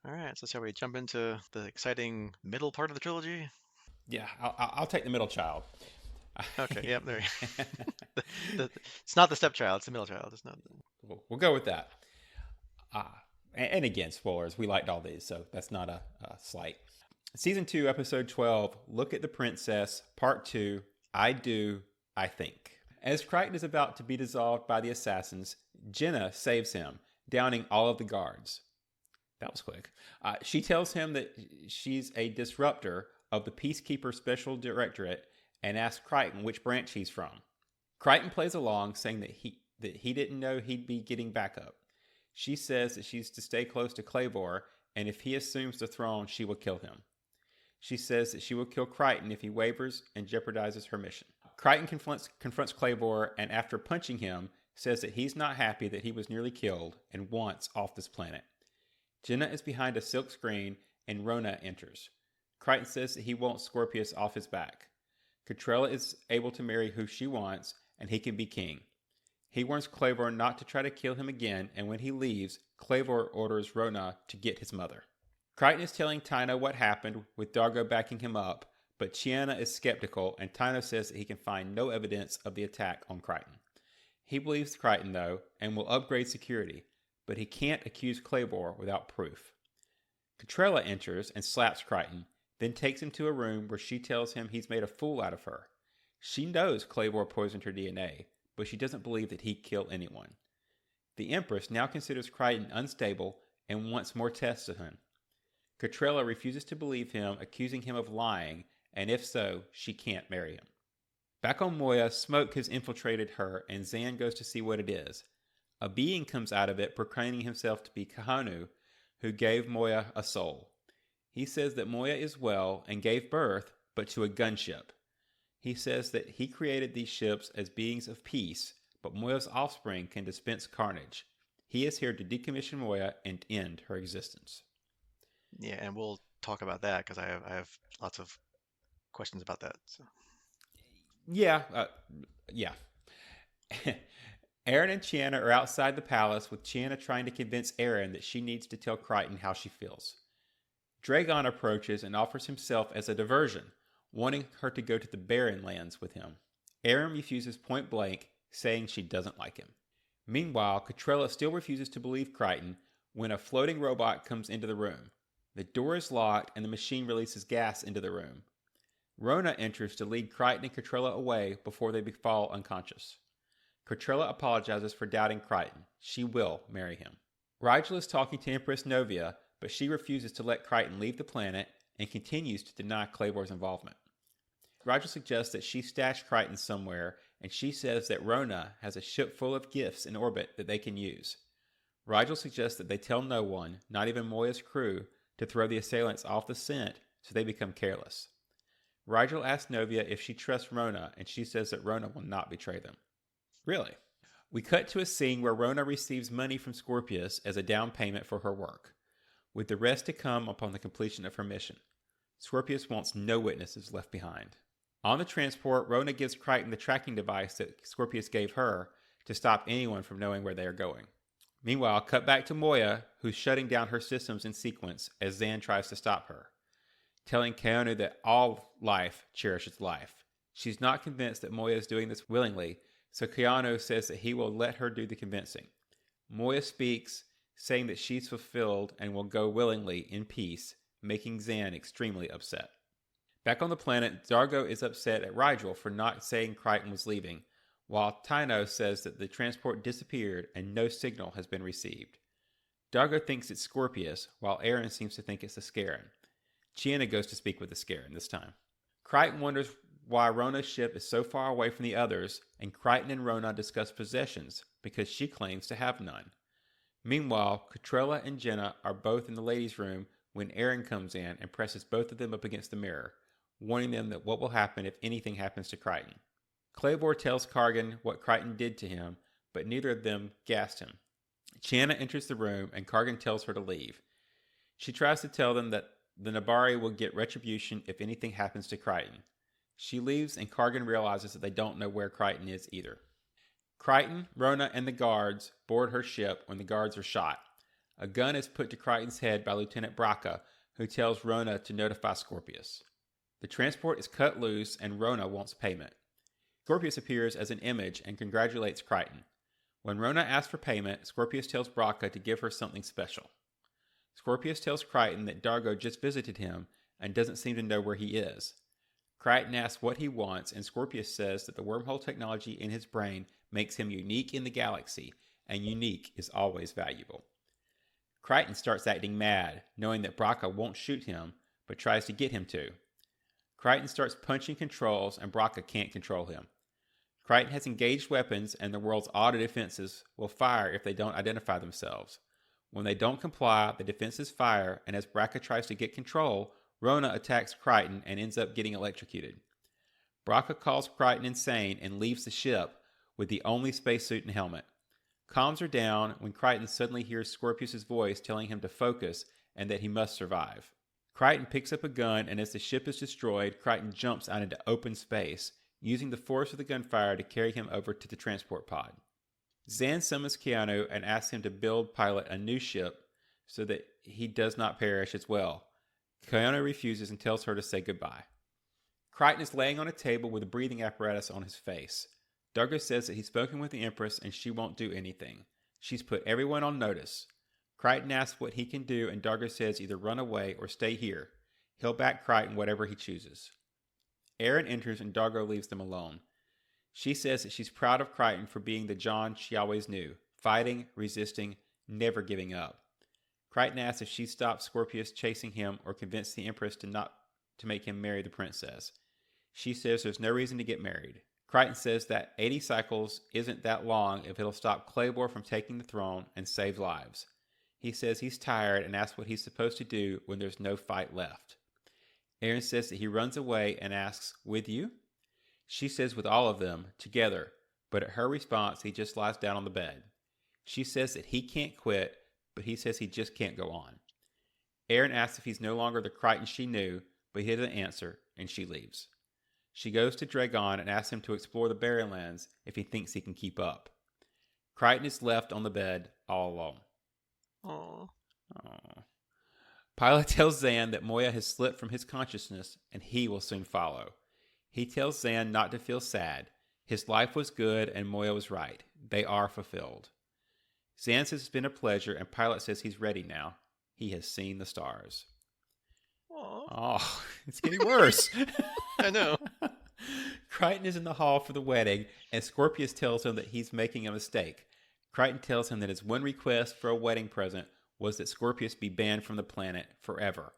All right, so shall we jump into the exciting middle part of the trilogy? Yeah, I'll take the middle child. Okay, yep, there. It's not the stepchild; it's the middle child. It's not. We'll go with that. And again, spoilers. We liked all these, so that's not a slight. Season 2, Episode 12, Look at the Princess, Part 2, I Do, I Think. As Crichton is about to be dissolved by the assassins, Jenna saves him, downing all of the guards. That was quick. She tells him that she's a disruptor of the Peacekeeper Special Directorate and asks Crichton which branch he's from. Crichton plays along, saying that he didn't know he'd be getting backup. She says that she's to stay close to Clavor, and if he assumes the throne, she will kill him. She says that she will kill Crichton if he wavers and jeopardizes her mission. Crichton confronts Clavor, and after punching him, says that he's not happy that he was nearly killed and wants off this planet. Jenna is behind a silk screen, and Rona enters. Crichton says that he wants Scorpius off his back. Catrella is able to marry who she wants, and he can be king. He warns Clavor not to try to kill him again, and when he leaves, Clavor orders Rona to get his mother. Crichton is telling Tyno what happened, with Dargo backing him up, but Chiana is skeptical, and Tyno says that he can find no evidence of the attack on Crichton. He believes Crichton, though, and will upgrade security, but he can't accuse Clavor without proof. Catrella enters and slaps Crichton, then takes him to a room where she tells him he's made a fool out of her. She knows Clavor poisoned her DNA, but she doesn't believe that he'd kill anyone. The Empress now considers Crichton unstable and wants more tests of him. Catrella refuses to believe him, accusing him of lying, and if so, she can't marry him. Back on Moya, smoke has infiltrated her, and Zan goes to see what it is. A being comes out of it, proclaiming himself to be Kahanu, who gave Moya a soul. He says that Moya is well and gave birth, but to a gunship. He says that he created these ships as beings of peace, but Moya's offspring can dispense carnage. He is here to decommission Moya and end her existence. Yeah, and we'll talk about that because I have lots of questions about that. So. Yeah. Aeryn and Chiana are outside the palace, with Chiana trying to convince Aeryn that she needs to tell Crichton how she feels. Dragon approaches and offers himself as a diversion, wanting her to go to the Barren Lands with him. Aeryn refuses point blank, saying she doesn't like him. Meanwhile, Catrella still refuses to believe Crichton when a floating robot comes into the room. The door is locked and the machine releases gas into the room. Rona enters to lead Crichton and Catrella away before they fall unconscious. Catrella apologizes for doubting Crichton. She will marry him. Rigel is talking to Empress Novia, but she refuses to let Crichton leave the planet and continues to deny Clavor's involvement. Rigel suggests that she stashed Crichton somewhere, and she says that Rona has a ship full of gifts in orbit that they can use. Rigel suggests that they tell no one, not even Moya's crew, to throw the assailants off the scent so they become careless. Rigel asks Novia if she trusts Rona, and she says that Rona will not betray them. Really? We cut to a scene where Rona receives money from Scorpius as a down payment for her work, with the rest to come upon the completion of her mission. Scorpius wants no witnesses left behind. On the transport, Rona gives Crichton the tracking device that Scorpius gave her to stop anyone from knowing where they are going. Meanwhile, cut back to Moya, who's shutting down her systems in sequence as Zan tries to stop her, telling Keanu that all life cherishes life. She's not convinced that Moya is doing this willingly, so Keanu says that he will let her do the convincing. Moya speaks, saying that she's fulfilled and will go willingly in peace, making Zan extremely upset. Back on the planet, Dargo is upset at Rigel for not saying Crichton was leaving, while Tyno says that the transport disappeared and no signal has been received. Dargo thinks it's Scorpius, while Aeryn seems to think it's the Scaran. Chiana goes to speak with the Scaran this time. Crichton wonders why Rona's ship is so far away from the others, and Crichton and Rona discuss possessions because she claims to have none. Meanwhile, Catrella and Jenna are both in the ladies' room when Aeryn comes in and presses both of them up against the mirror, warning them that what will happen if anything happens to Crichton. Claybor tells Kargan what Crichton did to him, but neither of them gassed him. Chiana enters the room and Kargan tells her to leave. She tries to tell them that the Nabari will get retribution if anything happens to Crichton. She leaves and Kargan realizes that they don't know where Crichton is either. Crichton, Rona, and the guards board her ship when the guards are shot. A gun is put to Crichton's head by Lieutenant Braca, who tells Rona to notify Scorpius. The transport is cut loose and Rona wants payment. Scorpius appears as an image and congratulates Crichton. When Rona asks for payment, Scorpius tells Braca to give her something special. Scorpius tells Crichton that Dargo just visited him and doesn't seem to know where he is. Crichton asks what he wants, and Scorpius says that the wormhole technology in his brain makes him unique in the galaxy, and unique is always valuable. Crichton starts acting mad, knowing that Braca won't shoot him, but tries to get him to. Crichton starts punching controls, and Braca can't control him. Crichton has engaged weapons, and the world's auto defenses will fire if they don't identify themselves. When they don't comply, the defenses fire, and as Braca tries to get control, Rona attacks Crichton and ends up getting electrocuted. Braca calls Crichton insane and leaves the ship with the only spacesuit and helmet. Comms are down when Crichton suddenly hears Scorpius' voice telling him to focus and that he must survive. Crichton picks up a gun, and as the ship is destroyed, Crichton jumps out into open space, using the force of the gunfire to carry him over to the transport pod. Zan summons Keanu and asks him to build pilot a new ship so that he does not perish as well. Keanu refuses and tells her to say goodbye. Crichton is laying on a table with a breathing apparatus on his face. Dargo says that he's spoken with the Empress and she won't do anything. She's put everyone on notice. Crichton asks what he can do, and Dargo says either run away or stay here. He'll back Crichton whatever he chooses. Aeryn enters and Dargo leaves them alone. She says that she's proud of Crichton for being the John she always knew, fighting, resisting, never giving up. Crichton asks if she stopped Scorpius chasing him or convinced the Empress to make him marry the princess. She says there's no reason to get married. Crichton says that 80 cycles isn't that long if it'll stop Claybor from taking the throne and save lives. He says he's tired and asks what he's supposed to do when there's no fight left. Aeryn says that he runs away and asks, "With you?" She says with all of them, together, but at her response, he just lies down on the bed. She says that he can't quit, but he says he just can't go on. Aeryn asks if he's no longer the Crichton she knew, but he doesn't answer, and she leaves. She goes to Dragon and asks him to explore the Barrenlands if he thinks he can keep up. Crichton is left on the bed all alone. Aww. Aww. Pilot tells Zan that Moya has slipped from his consciousness and he will soon follow. He tells Zan not to feel sad. His life was good and Moya was right. They are fulfilled. Zan says it's been a pleasure and Pilot says he's ready now. He has seen the stars. Aww. Oh, it's getting worse. I know. Crichton is in the hall for the wedding and Scorpius tells him that he's making a mistake. Crichton tells him that his one request for a wedding present was that Scorpius be banned from the planet forever,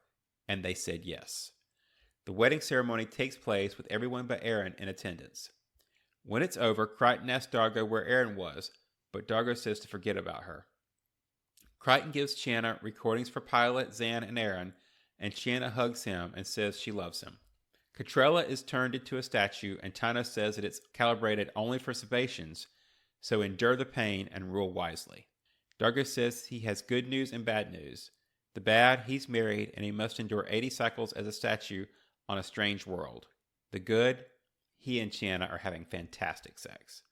and they said yes. The wedding ceremony takes place with everyone but Aeryn in attendance. When it's over, Crichton asks Dargo where Aeryn was, but Dargo says to forget about her. Crichton gives Chiana recordings for Pilot, Zan, and Aeryn, and Chiana hugs him and says she loves him. Catrella is turned into a statue, and Tyna says that it's calibrated only for Sebaceans, so endure the pain and rule wisely. Dargo says he has good news and bad news. The bad, he's married and he must endure 80 cycles as a statue on a strange world. The good, he and Chiana are having fantastic sex.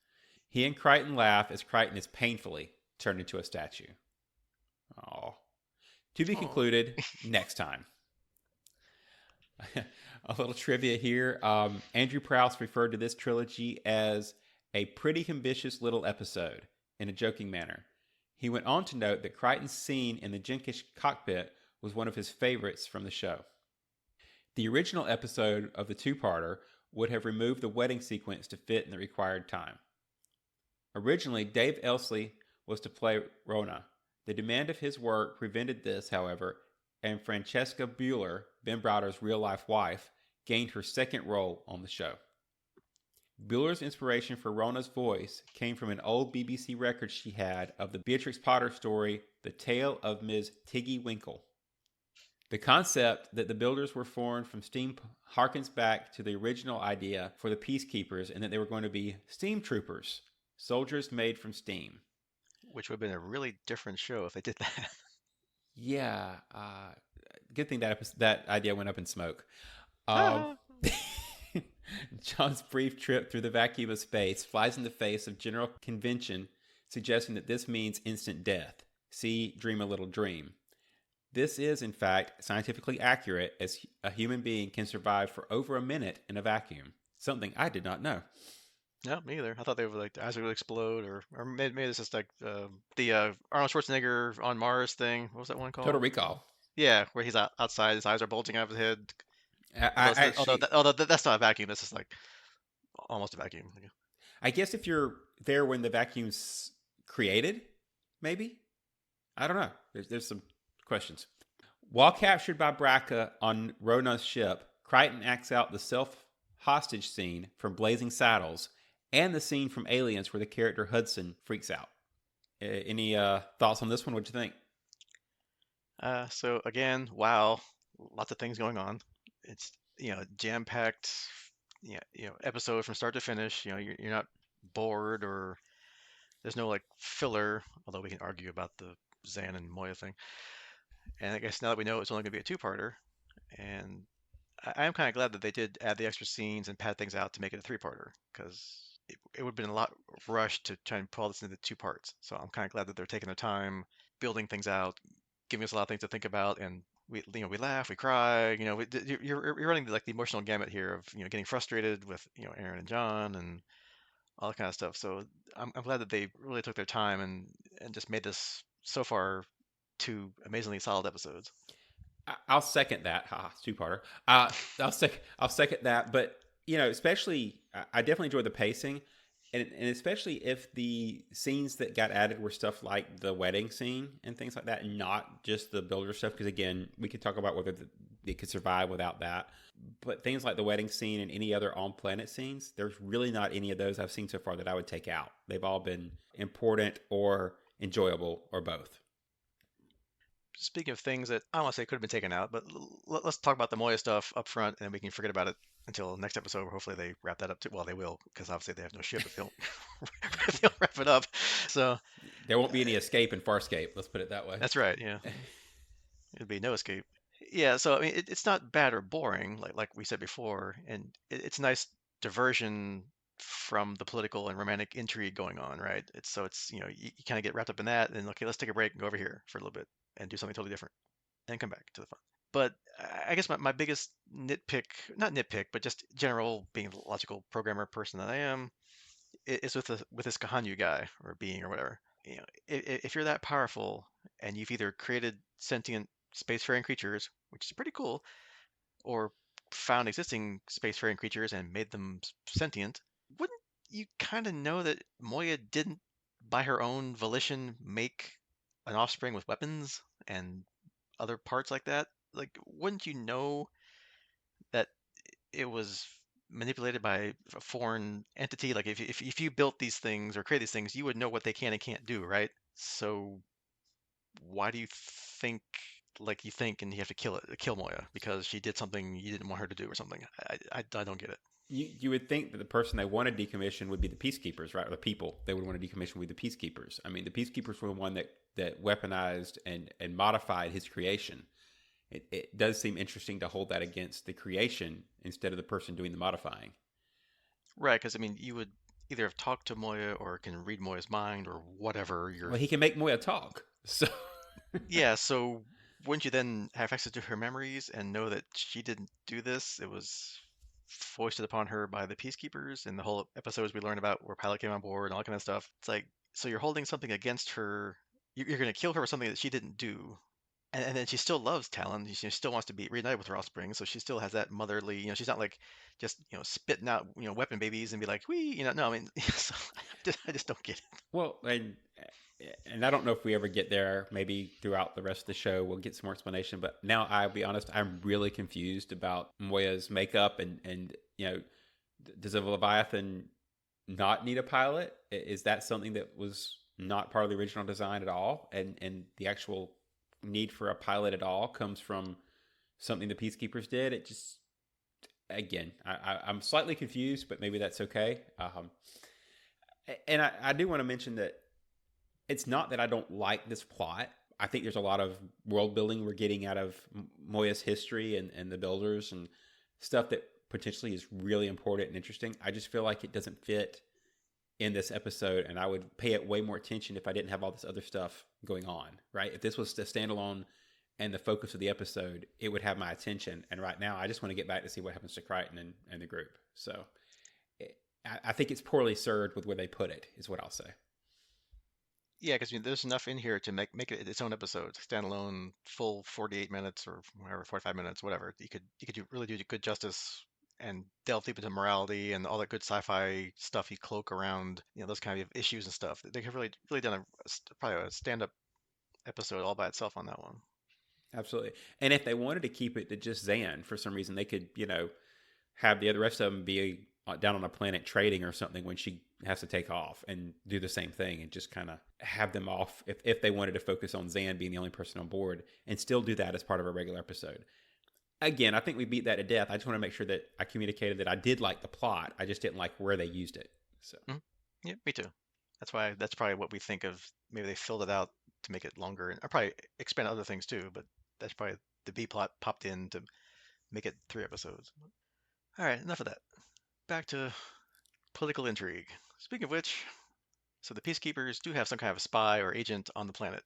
He and Crichton laugh as Crichton is painfully turned into a statue. Oh. To be concluded next time. A little trivia here. Andrew Prouse referred to this trilogy as a pretty ambitious little episode in a joking manner. He went on to note that Crichton's scene in the Jenkish cockpit was one of his favorites from the show. The original episode of the two-parter would have removed the wedding sequence to fit in the required time. Originally, Dave Elsley was to play Rona. The demand of his work prevented this, however, and Francesca Bueller, Ben Browder's real-life wife, gained her second role on the show. Bueller's inspiration for Rona's voice came from an old BBC record she had of the Beatrix Potter story, The Tale of Ms. Tiggy Winkle. The concept that the builders were formed from steam harkens back to the original idea for the Peacekeepers and that they were going to be steam troopers, soldiers made from steam. Which would have been a really different show if they did that. Yeah, good thing that idea went up in smoke. Um, John's brief trip through the vacuum of space flies in the face of general convention, suggesting that this means instant death. See Dream a Little Dream. This is, in fact, scientifically accurate, as a human being can survive for over a minute in a vacuum. Something I did not know. No, me either. I thought they would like the eyes would explode, or maybe it's just like the Arnold Schwarzenegger on Mars thing. What was that one Total called? Recall. Yeah, where he's outside, his eyes are bulging out of his head. I actually, Although that's not a vacuum. This is like almost a vacuum. I guess if you're there when the vacuum's created, maybe. I don't know. There's some questions. While captured by Braca on Rona's ship, Crichton acts out the self-hostage scene from Blazing Saddles and the scene from Aliens where the character Hudson freaks out. Any thoughts on this one? What'd you think? So again, wow, lots of things going on. It's jam-packed, episode from start to finish. You're not bored, or there's no like filler. Although we can argue about the Zan and Moya thing. And I guess now that we know it's only going to be a two-parter, and I'm kind of glad that they did add the extra scenes and pad things out to make it a three-parter, because it would have been a lot rushed to try and pull this into two parts. So I'm kind of glad that they're taking their time, building things out, giving us a lot of things to think about, and we laugh, we cry, you're running like the emotional gamut here of getting frustrated with Aeryn and John and all that kind of stuff. So I'm glad that they really took their time and just made this so far two amazingly solid episodes. I'll second that. Two-parter. I'll second that. But especially I definitely enjoyed the pacing, and especially if the scenes that got added were stuff like the wedding scene and things like that, and not just the builder stuff. Because again, we could talk about whether it could survive without that. But things like the wedding scene and any other on-planet scenes, there's really not any of those I've seen so far that I would take out. They've all been important or enjoyable or both. Speaking of things that I want to say could have been taken out, but let's talk about the Moya stuff up front, and we can forget about it until next episode, where hopefully they wrap that up too. Well, they will, because obviously they have no ship if they don't, if they don't wrap it up. So there won't be any escape in Farscape. Let's put it that way. that's right. Yeah, it'd be no escape. Yeah. So I mean, it's not bad or boring, like we said before, and it's a nice diversion from the political and romantic intrigue going on, right? It's you kind of get wrapped up in that, and okay, let's take a break and go over here for a little bit and do something totally different, and come back to the fun. But I guess my biggest nitpick, not nitpick, but just general being the logical programmer person that I am, is with this Kahanyu guy or being or whatever. If you're that powerful and you've either created sentient spacefaring creatures, which is pretty cool, or found existing spacefaring creatures and made them sentient, wouldn't you kind of know that Moya didn't, by her own volition, make an offspring with weapons and other parts like that? Like, wouldn't you know that it was manipulated by a foreign entity? Like, if you built these things or create these things, you would know what they can and can't do, right? So why do you think like you think and you have to kill Moya because she did something you didn't want her to do or something? I don't get it. You would think that the person they wanted decommissioned would be the peacekeepers, right? Or the people they would want to decommission would be the peacekeepers. I mean, the peacekeepers were the one that weaponized and modified his creation. It does seem interesting to hold that against the creation instead of the person doing the modifying. Right, because I mean, you would either have talked to Moya or can read Moya's mind or whatever. Well, he can make Moya talk, so Yeah, so wouldn't you then have access to her memories and know that she didn't do this? It was foisted upon her by the peacekeepers, and the whole episodes we learned about where Pilot came on board and all that kind of stuff. It's like, so you're holding something against her, you're going to kill her for something that she didn't do. And then she still loves Talon. She still wants to be reunited with her offspring, so she still has that motherly. She's not like just spitting out weapon babies and be like, "Wee," no. I mean, so I just don't get it. Well, and I don't know if we ever get there. Maybe throughout the rest of the show, we'll get some more explanation. But now, I'll be honest, I'm really confused about Moya's makeup and does a Leviathan not need a pilot? Is that something that was not part of the original design at all? And the actual need for a pilot at all comes from something the Peacekeepers did? It just, again, I'm slightly confused, but maybe that's okay. And I do want to mention that it's not that I don't like this plot. I think there's a lot of world building we're getting out of Moya's history and the builders and stuff that potentially is really important and interesting. I just feel like it doesn't fit in this episode, and I would pay it way more attention if I didn't have all this other stuff going on, right? If this was a standalone and the focus of the episode, it would have my attention. And right now, I just want to get back to see what happens to Crichton and the group. So I think it's poorly served with where they put it, is what I'll say. Yeah, because there's enough in here to make it its own episode, standalone, full 48 minutes or whatever, 45 minutes, whatever. You could really do good justice and delve deep into morality and all that good sci-fi stuff you cloak around, those kind of issues and stuff. They have really done probably a stand-up episode all by itself on that one. Absolutely. And if they wanted to keep it to just Zan for some reason, they could, have the other rest of them be down on a planet trading or something when she has to take off and do the same thing and just kind of have them off if they wanted to focus on Zan being the only person on board and still do that as part of a regular episode. Again, I think we beat that to death. I just want to make sure that I communicated that I did like the plot. I just didn't like where they used it. So, Yeah, me too. That's probably what we think of. Maybe they filled it out to make it longer, and or probably expand other things too. But that's probably the B plot popped in to make it 3 episodes. All right, enough of that. Back to political intrigue. Speaking of which, so the peacekeepers do have some kind of spy or agent on the planet.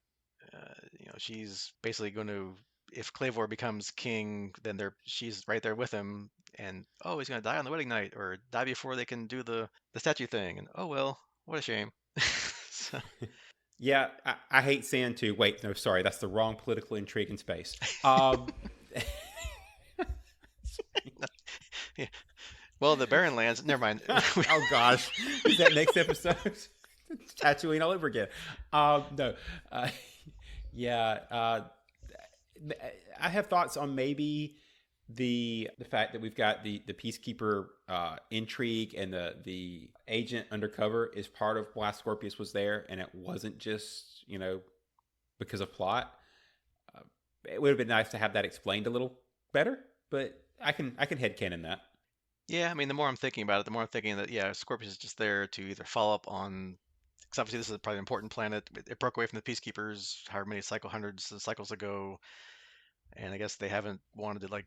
She's basically going to, if Clavor becomes king, then she's right there with him, and oh, he's going to die on the wedding night or die before they can do the statue thing, and oh well, what a shame. So, yeah, I hate sand too. Wait, no, sorry, that's the wrong political intrigue in space. yeah. Well, the barren lands. Never mind. Oh gosh, is that next episode? Tatooine all over again. No, yeah. I have thoughts on maybe the fact that we've got the peacekeeper intrigue and the agent undercover is part of why Scorpius was there, and it wasn't just because of plot. It would have been nice to have that explained a little better, but I can headcanon that. Yeah, I mean, the more I'm thinking about it, the more I'm thinking that yeah, Scorpius is just there to either follow up on. Because obviously, this is probably an important planet. It broke away from the peacekeepers however many hundreds of cycles ago, and I guess they haven't wanted to like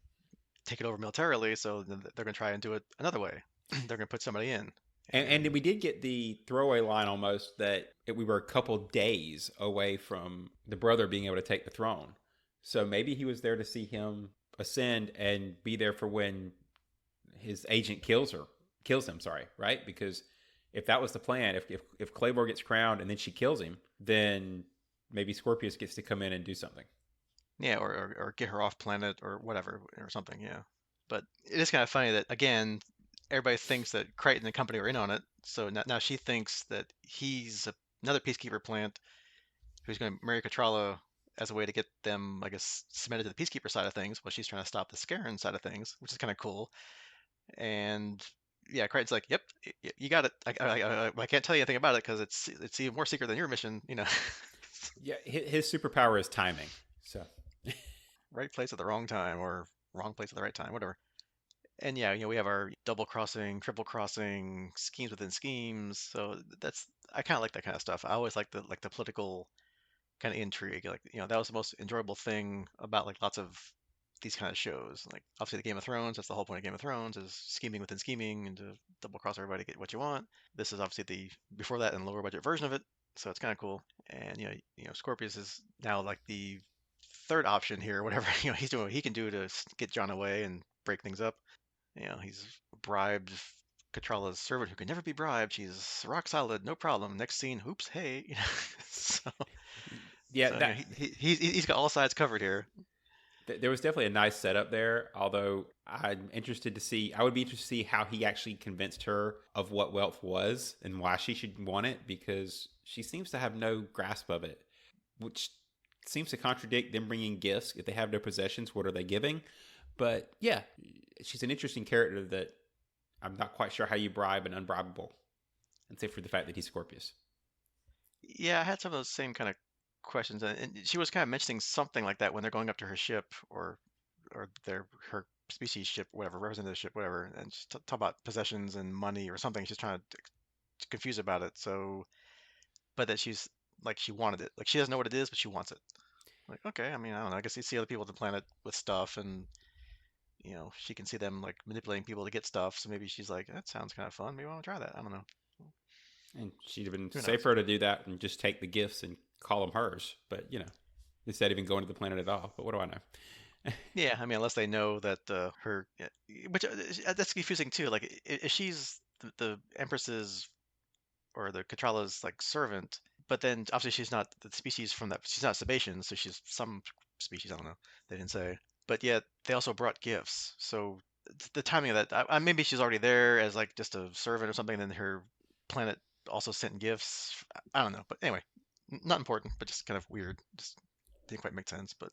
take it over militarily, so they're going to try and do it another way. They're going to put somebody in. And we did get the throwaway line almost that we were a couple days away from the brother being able to take the throne. So maybe he was there to see him ascend and be there for when his agent kills him, right? Because if that was the plan, if Clavor gets crowned and then she kills him, then maybe Scorpius gets to come in and do something. Yeah, or get her off planet or whatever or something. Yeah, but it is kind of funny that again, everybody thinks that Crichton and company are in on it. So now she thinks that he's another peacekeeper plant who's going to marry Katrala as a way to get them, I guess, submitted to the peacekeeper side of things, while she's trying to stop the Scaran side of things, which is kind of cool. And yeah, Crichton's like, "Yep, you got it. I can't tell you anything about it because it's even more secret than your mission, Yeah, his superpower is timing. So right place at the wrong time or wrong place at the right time, whatever." And yeah, we have our double crossing, triple crossing, schemes within schemes. So I kind of like that kind of stuff. I always like the political kind of intrigue. Like, that was the most enjoyable thing about like lots of these kind of shows. Like obviously the Game of Thrones, that's the whole point of Game of Thrones is scheming within scheming and to double cross everybody to get what you want. This is obviously the before that and lower budget version of it. So it's kind of cool. And Scorpius is now like the third option here, whatever he's doing what he can do to get John away and break things up. He's bribed Katrala's servant who can never be bribed. She's rock solid, no problem. Next scene, oops, hey. So Yeah, So he's got all sides covered here. there was definitely a nice setup there. Although I'm interested to see, I would be interested to see how he actually convinced her of what wealth was and why she should want it, because she seems to have no grasp of it, which seems to contradict them bringing gifts. If they have no possessions, what are they giving? But yeah, she's an interesting character that I'm not quite sure how you bribe an unbribable, and say for the fact that he's Scorpius. Yeah, I had some of those same kind of questions, and she was kind of mentioning something like that when they're going up to her ship or their her species ship, whatever, representative ship, whatever, and she's talking about possessions and money or something. She's trying to confuse about it. So, but that she's like she wanted it, like she doesn't know what it is, but she wants it. Like, okay, I mean, I don't know. I guess you see other people on the planet with stuff, and she can see them like manipulating people to get stuff. So maybe she's like, that sounds kind of fun. Maybe I want to try that. I don't know. And she'd have been Who knows? safer to do that and just take the gifts and call them hers. But instead of even going to the planet at all. But what do I know? Yeah, I mean, unless they know that her, yeah, which that's confusing too. Like, if she's the Empress's or the Katrala's like servant, but then obviously she's not the species from that. She's not Sebacean, so she's some species. I don't know. They didn't say. But yet they also brought gifts. So the timing of that, maybe she's already there as like just a servant or something. Then her planet also sent gifts. I don't know. But anyway, not important, but just kind of weird. Just didn't quite make sense, but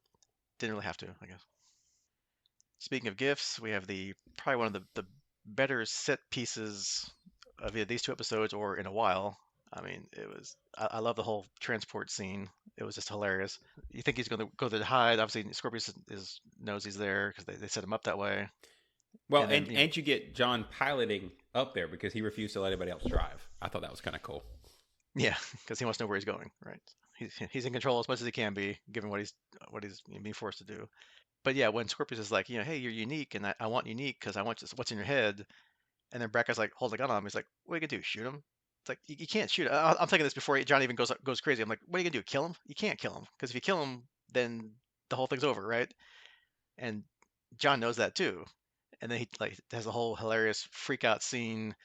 didn't really have to, I guess. Speaking of gifts, we have the probably one of the better set pieces of either these two episodes or in a while. I mean, I love the whole transport scene. It was just hilarious. You think he's going to go to hide. Obviously, Scorpius knows he's there because they set him up that way. Well, And then, and you get John piloting up there because he refused to let anybody else drive. I thought that was kind of cool. yeah, because he wants to know where he's going, right? He's in control as much as he can be, given what he's being forced to do. But yeah, when Scorpius is like, hey, you're unique, and I want unique because I want just what's in your head. And then Brecca's like, hold the gun on him. He's like, what are you gonna do? Shoot him? It's like you can't shoot. I'm thinking this before John even goes crazy. I'm like, what are you gonna do? Kill him? You can't kill him because if you kill him, then the whole thing's over, right? And John knows that too. And then he like has a whole hilarious freak out scene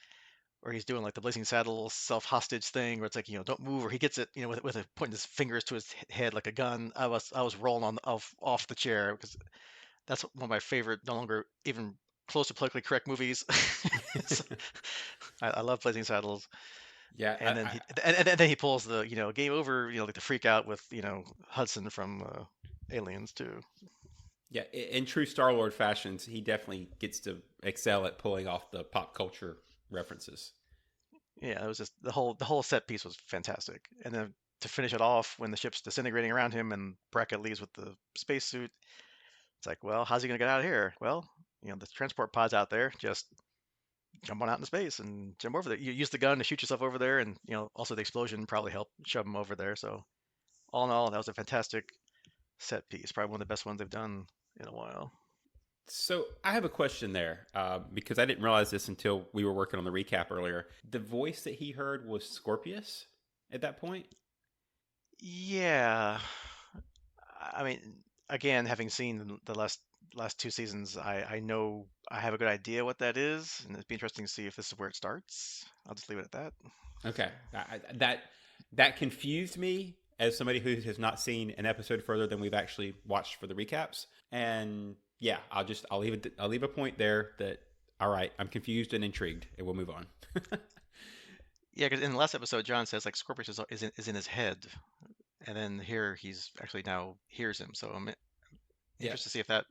where he's doing like the Blazing Saddles self hostage thing, where it's like don't move, or he gets it with a pointing his fingers to his head like a gun. I was rolling off the chair because that's one of my favorite, no longer even close to politically correct movies. So, I love Blazing Saddles, Yeah, and then and then he pulls the game over, like the freak out with Hudson from Aliens too. yeah. In true Star Lord fashions, he definitely gets to excel at pulling off the pop culture references. Yeah, it was just the whole set piece was fantastic, and then to finish it off when the ship's disintegrating around him and Brackett leaves with the spacesuit, it's like, well, how's he gonna get out of here? Well, the transport pod's out there. Just jump on out into space and jump over there. You use the gun to shoot yourself over there, and also the explosion probably helped shove him over there. So all in all, that was a fantastic set piece. Probably one of the best ones they've done in a while. So I have a question there because I didn't realize this until we were working on the recap earlier. The voice that he heard was Scorpius at that point. Yeah, I mean, again, having seen the last two seasons, I know I have a good idea what that is, and it'd be interesting to see if this is where it starts. I'll just leave it at that. Okay, that confused me as somebody who has not seen an episode further than we've actually watched for the recaps. And yeah, I'll leave a point there that all right, I'm confused and intrigued, and we'll move on. Yeah, because in the last episode, John says like Scorpius is in his head, and then here he's actually now hears him. So I'm Yeah, interested to see if that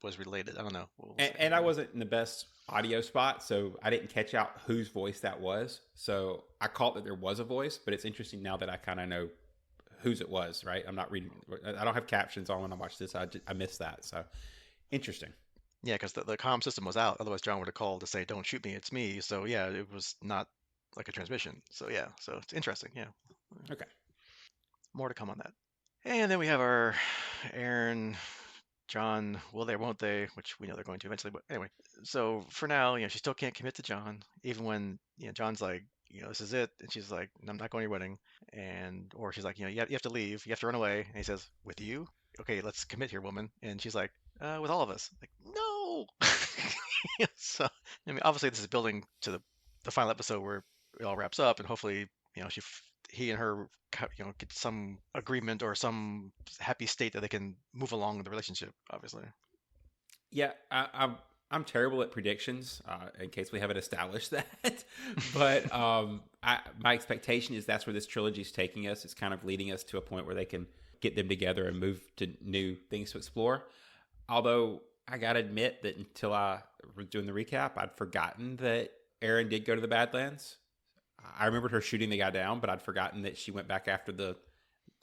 was related. I don't know. We'll see. and I wasn't in the best audio spot, so I didn't catch out whose voice that was. So I caught that there was a voice, but it's interesting now that I kind of know whose it was. Right? I'm not reading. I don't have captions on when I watch this. I missed that. So interesting. Yeah, because the comm system was out. Otherwise, John would have called to say, "Don't shoot me, it's me." So yeah, it was not like a transmission. So yeah, so it's interesting. Yeah, Okay. more to come on that. And then we have our Aaron, John. Will they? Won't they? Which we know they're going to eventually. But anyway, so for now, she still can't commit to John, even when John's like, this is it, and she's like, I'm not going to your wedding, or she's like, you have to leave, you have to run away, and he says, with you? Okay, let's commit here, woman. And she's like, with all of us. Like, no. So I mean, obviously, this is building to the final episode where it all wraps up, and hopefully, she he and her, get some agreement or some happy state that they can move along in the relationship. Obviously. Yeah, I'm terrible at predictions. In case we haven't established that, but my expectation is that's where this trilogy is taking us. It's kind of leading us to a point where they can get them together and move to new things to explore. Although I gotta admit that until I was doing the recap, I'd forgotten that Aeryn did go to the Badlands. I remembered her shooting the guy down, but I'd forgotten that she went back after the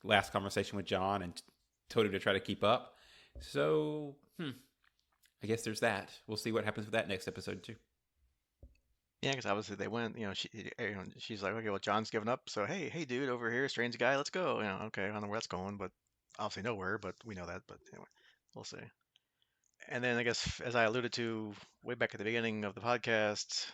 last conversation with John and told him to try to keep up. So, I guess there's that. We'll see what happens with that next episode too. Yeah, because obviously they went. She's like, okay, well, John's given up, so hey, dude, over here, strange guy, let's go. Okay, I don't know where that's going, but obviously nowhere. But we know that. But anyway, we'll see. And then I guess, as I alluded to way back at the beginning of the podcast,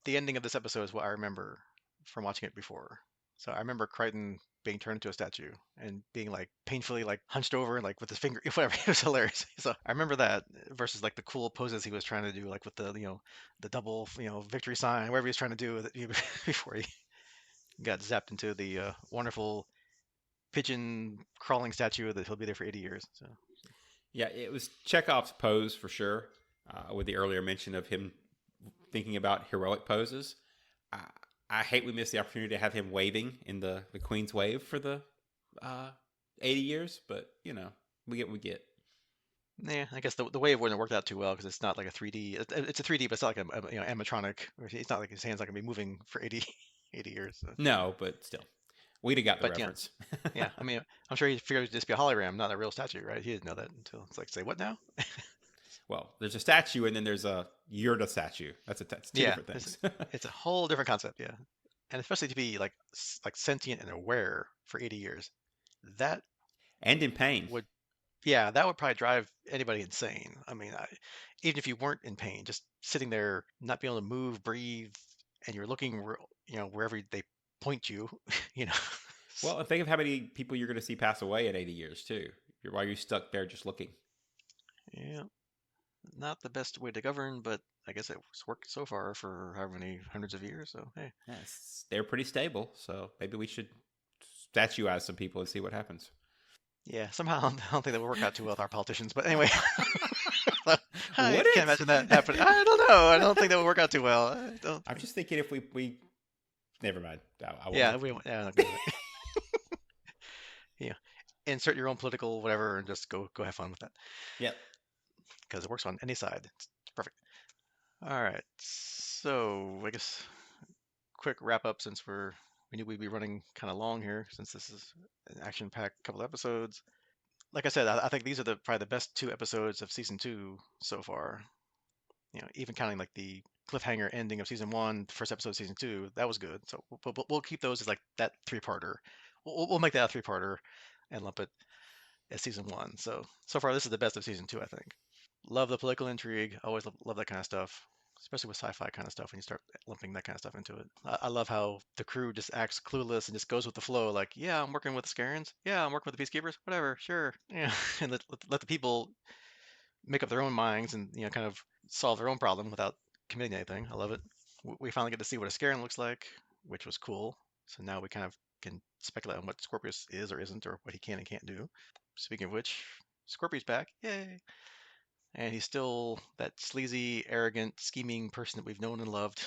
the ending of this episode is what I remember from watching it before. So I remember Crichton being turned into a statue and being like painfully like hunched over and like with his finger, whatever. It was hilarious. So I remember that versus like the cool poses he was trying to do, like with the double victory sign, whatever he was trying to do with it before he got zapped into the wonderful pigeon crawling statue that he'll be there for 80 years. So Yeah, it was Chekhov's pose for sure. With the earlier mention of him thinking about heroic poses, I hate we missed the opportunity to have him waving in the Queen's wave for the 80 years, but we get what we get. yeah, I guess the wave wouldn't have worked out too well because it's not like a 3D. It's a 3D, but it's not like a animatronic. It's not like his hand's not gonna be moving for 80 years. So. No, but still, we'd have got the But reference. yeah, I mean, I'm sure he figured it'd just be a hologram, not a real statue, right? He didn't know that until it's like, say what now? Well, there's a statue, and then there's a you're the statue. That's two Yeah, different things. it's a whole different concept, yeah. And especially to be like sentient and aware for 80 years, that And in pain. would, yeah, that would probably drive anybody insane. I mean, even if you weren't in pain, just sitting there, not being able to move, breathe, and you're looking, wherever they point you, you know. Well, and think of how many people you're going to see pass away at 80 years too. While you're stuck there just looking. Yeah, not the best way to govern, but I guess it's worked so far for however many hundreds of years. So hey, Yes, they're pretty stable. So maybe we should statuize some people and see what happens. yeah, somehow I don't think that would work out too well with our politicians. But anyway, I Would can't it? imagine that happening. I don't know. I don't think that would work out too well. I don't. I'm just thinking if we never mind. I Yeah, won't. yeah, not good. Yeah, insert your own political whatever and just go have fun with that Yep. because it works on any side. It's perfect. All right, so I guess quick wrap up since we knew we'd be running kind of long here since this is an action-packed couple episodes. Like I said, I think these are probably the best 2 episodes of season 2 so far. Even counting like the cliffhanger ending of season 1, the first episode of season 2, that was good. So we'll keep those as like that 3-parter. We'll make that a 3-parter and lump it as season 1. So far this is the best of season 2, I think. Love the political intrigue. Always love that kind of stuff, especially with sci-fi kind of stuff when you start lumping that kind of stuff into it. I love how the crew just acts clueless and just goes with the flow. Like, yeah, I'm working with the Scarens. Yeah, I'm working with the Peacekeepers. Whatever, sure. Yeah, and let the people make up their own minds and kind of solve their own problem without committing anything. I love it. We finally get to see what a Scaren looks like, which was cool. So now we kind of can speculate on what Scorpius is or isn't, or what he can and can't do. Speaking of which, Scorpius back. Yay! And he's still that sleazy, arrogant, scheming person that we've known and loved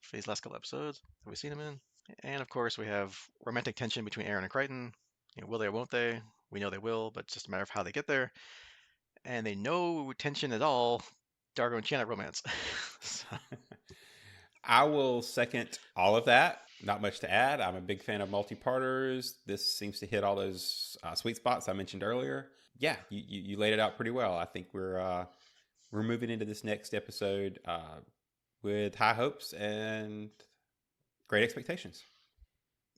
for these last couple episodes that we've seen him in. And of course, we have romantic tension between Aeryn and Crichton. Will they or won't they? We know they will, but it's just a matter of how they get there. And they know tension at all. Dargo and Chiana romance. So, I will second all of that. Not much to add. I'm a big fan of multi-parters. This seems to hit all those sweet spots I mentioned earlier. Yeah, you laid it out pretty well. I think we're moving into this next episode with high hopes and great expectations.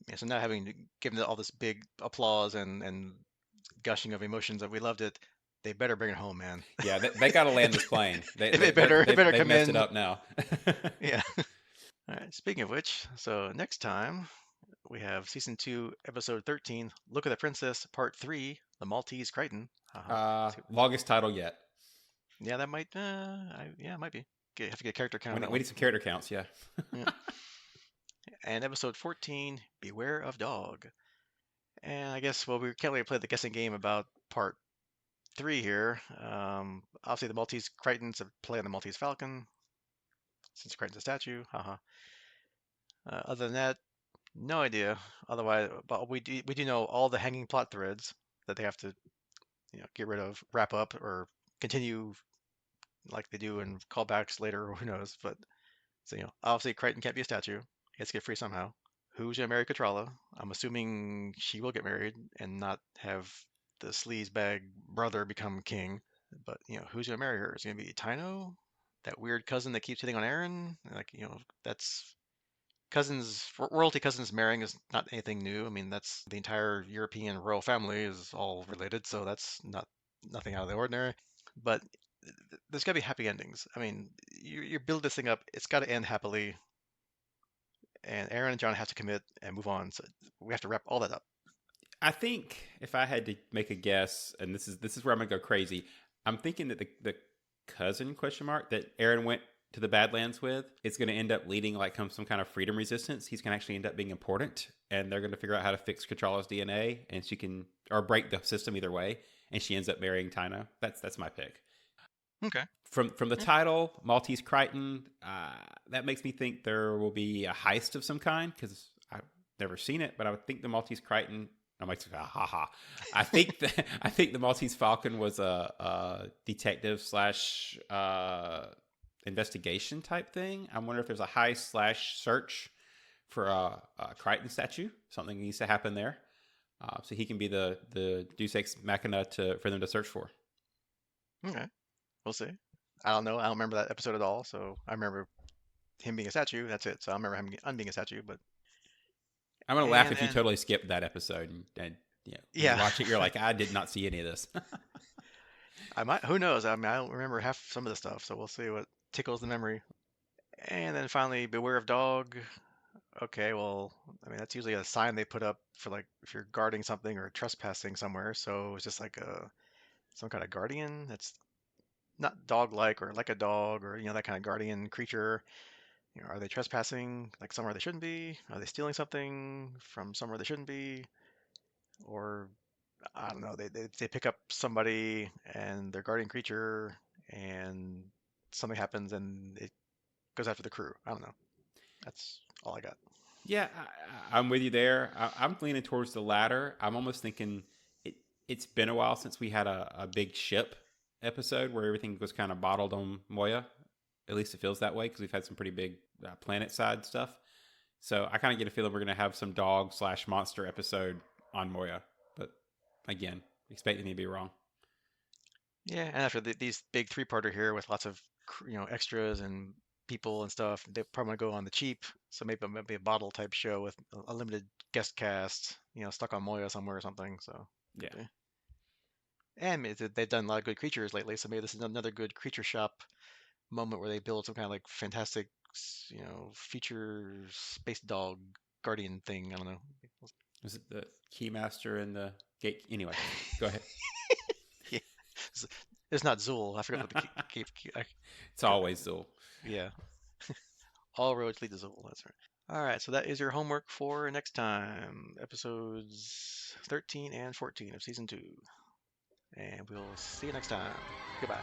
yeah, so now having given it all this big applause and gushing of emotions that we loved it, they better bring it home, man. Yeah, they got to land this plane. They better come messed in. it up now. Yeah. All right. Speaking of which, so next time we have season 2, episode 13, Look at the Princess, part 3, The Maltese Crichton. Longest title yet. Yeah, that might. Yeah, it might be. Have to get a character count. We need some character counts. Yeah. Yeah. and episode 14, Beware of Dog. And I guess, well, we can't really play the guessing game about part 3 here. Obviously, the Maltese Crichtons have play on the Maltese Falcon, since Crichton's a statue. Haha. Other than that, no idea. Otherwise, but we do know all the hanging plot threads that they have to, get rid of, wrap up, or continue like they do in callbacks later, or who knows. But so, obviously Crichton can't be a statue. He has to get free somehow. Who's gonna marry Katrala? I'm assuming she will get married and not have the sleazebag brother become king. But who's gonna marry her? Is it gonna be Tyno? That weird cousin that keeps hitting on Aeryn? Like, that's cousins, royalty cousins marrying is not anything new. I mean, that's the entire European royal family is all related, so that's nothing out of the ordinary. But there's got to be happy endings. I mean, you build this thing up, it's got to end happily, and Aeryn and John have to commit and move on. So we have to wrap all that up. I think if I had to make a guess, and this is where I'm gonna go crazy, I'm thinking that the cousin question mark that Aeryn went to the Badlands with is going to end up leading like some kind of freedom resistance. He's going to actually end up being important, and they're going to figure out how to fix Katrala's DNA, and she can or break the system either way, and she ends up marrying Tyno. That's my pick. Okay. From the title, Maltese Crichton, that makes me think there will be a heist of some kind because I've never seen it, but I would think the Maltese Crichton. I might say, ha. I think the Maltese Falcon was a detective slash investigation type thing. I wonder if there's a heist slash search for a Crichton statue. Something needs to happen there, so he can be the Deus Ex Machina for them to search for. Okay. We'll see. I don't know. I don't remember that episode at all. So I remember him being a statue. That's it. So I remember him being a statue. But I'm gonna laugh and if you then totally skipped that episode and you yeah, watch it. You're like, I did not see any of this. I might. Who knows? I mean, I don't remember half some of the stuff. So we'll see what tickles the memory. And then finally, Beware of Dog. Okay, well, I mean, that's usually a sign they put up for like if you're guarding something or trespassing somewhere. So it's just like some kind of guardian that's not dog-like or like a dog or that kind of guardian creature. Are they trespassing like somewhere they shouldn't be? Are they stealing something from somewhere they shouldn't be? Or I don't know, they pick up somebody and their guardian creature and something happens and it goes after the crew. I don't know. That's all I got. Yeah, I'm with you there. I'm leaning towards the latter. I'm almost thinking it's been a while since we had a big ship episode where everything was kind of bottled on Moya. At least it feels that way because we've had some pretty big planet side stuff. So I kind of get a feeling we're going to have some dog slash monster episode on Moya. But again, expecting me to be wrong. Yeah, and after these big three-parter here with lots of extras and people and stuff, they probably want to go on the cheap. So maybe a bottle type show with a limited guest cast, stuck on Moya somewhere or something. So Yeah. could be. And they've done a lot of good creatures lately, so maybe this is another good creature shop moment where they build some kind of like fantastic, future space dog guardian thing. I don't know. Is it the Keymaster and the gate? Anyway, go ahead. Yeah, it's not Zool. I forgot what the It's always Zool. yeah. All roads lead to Zool. That's right. All right, so that is your homework for next time, episodes 13 and 14 of season 2. And we'll see you next time. Goodbye.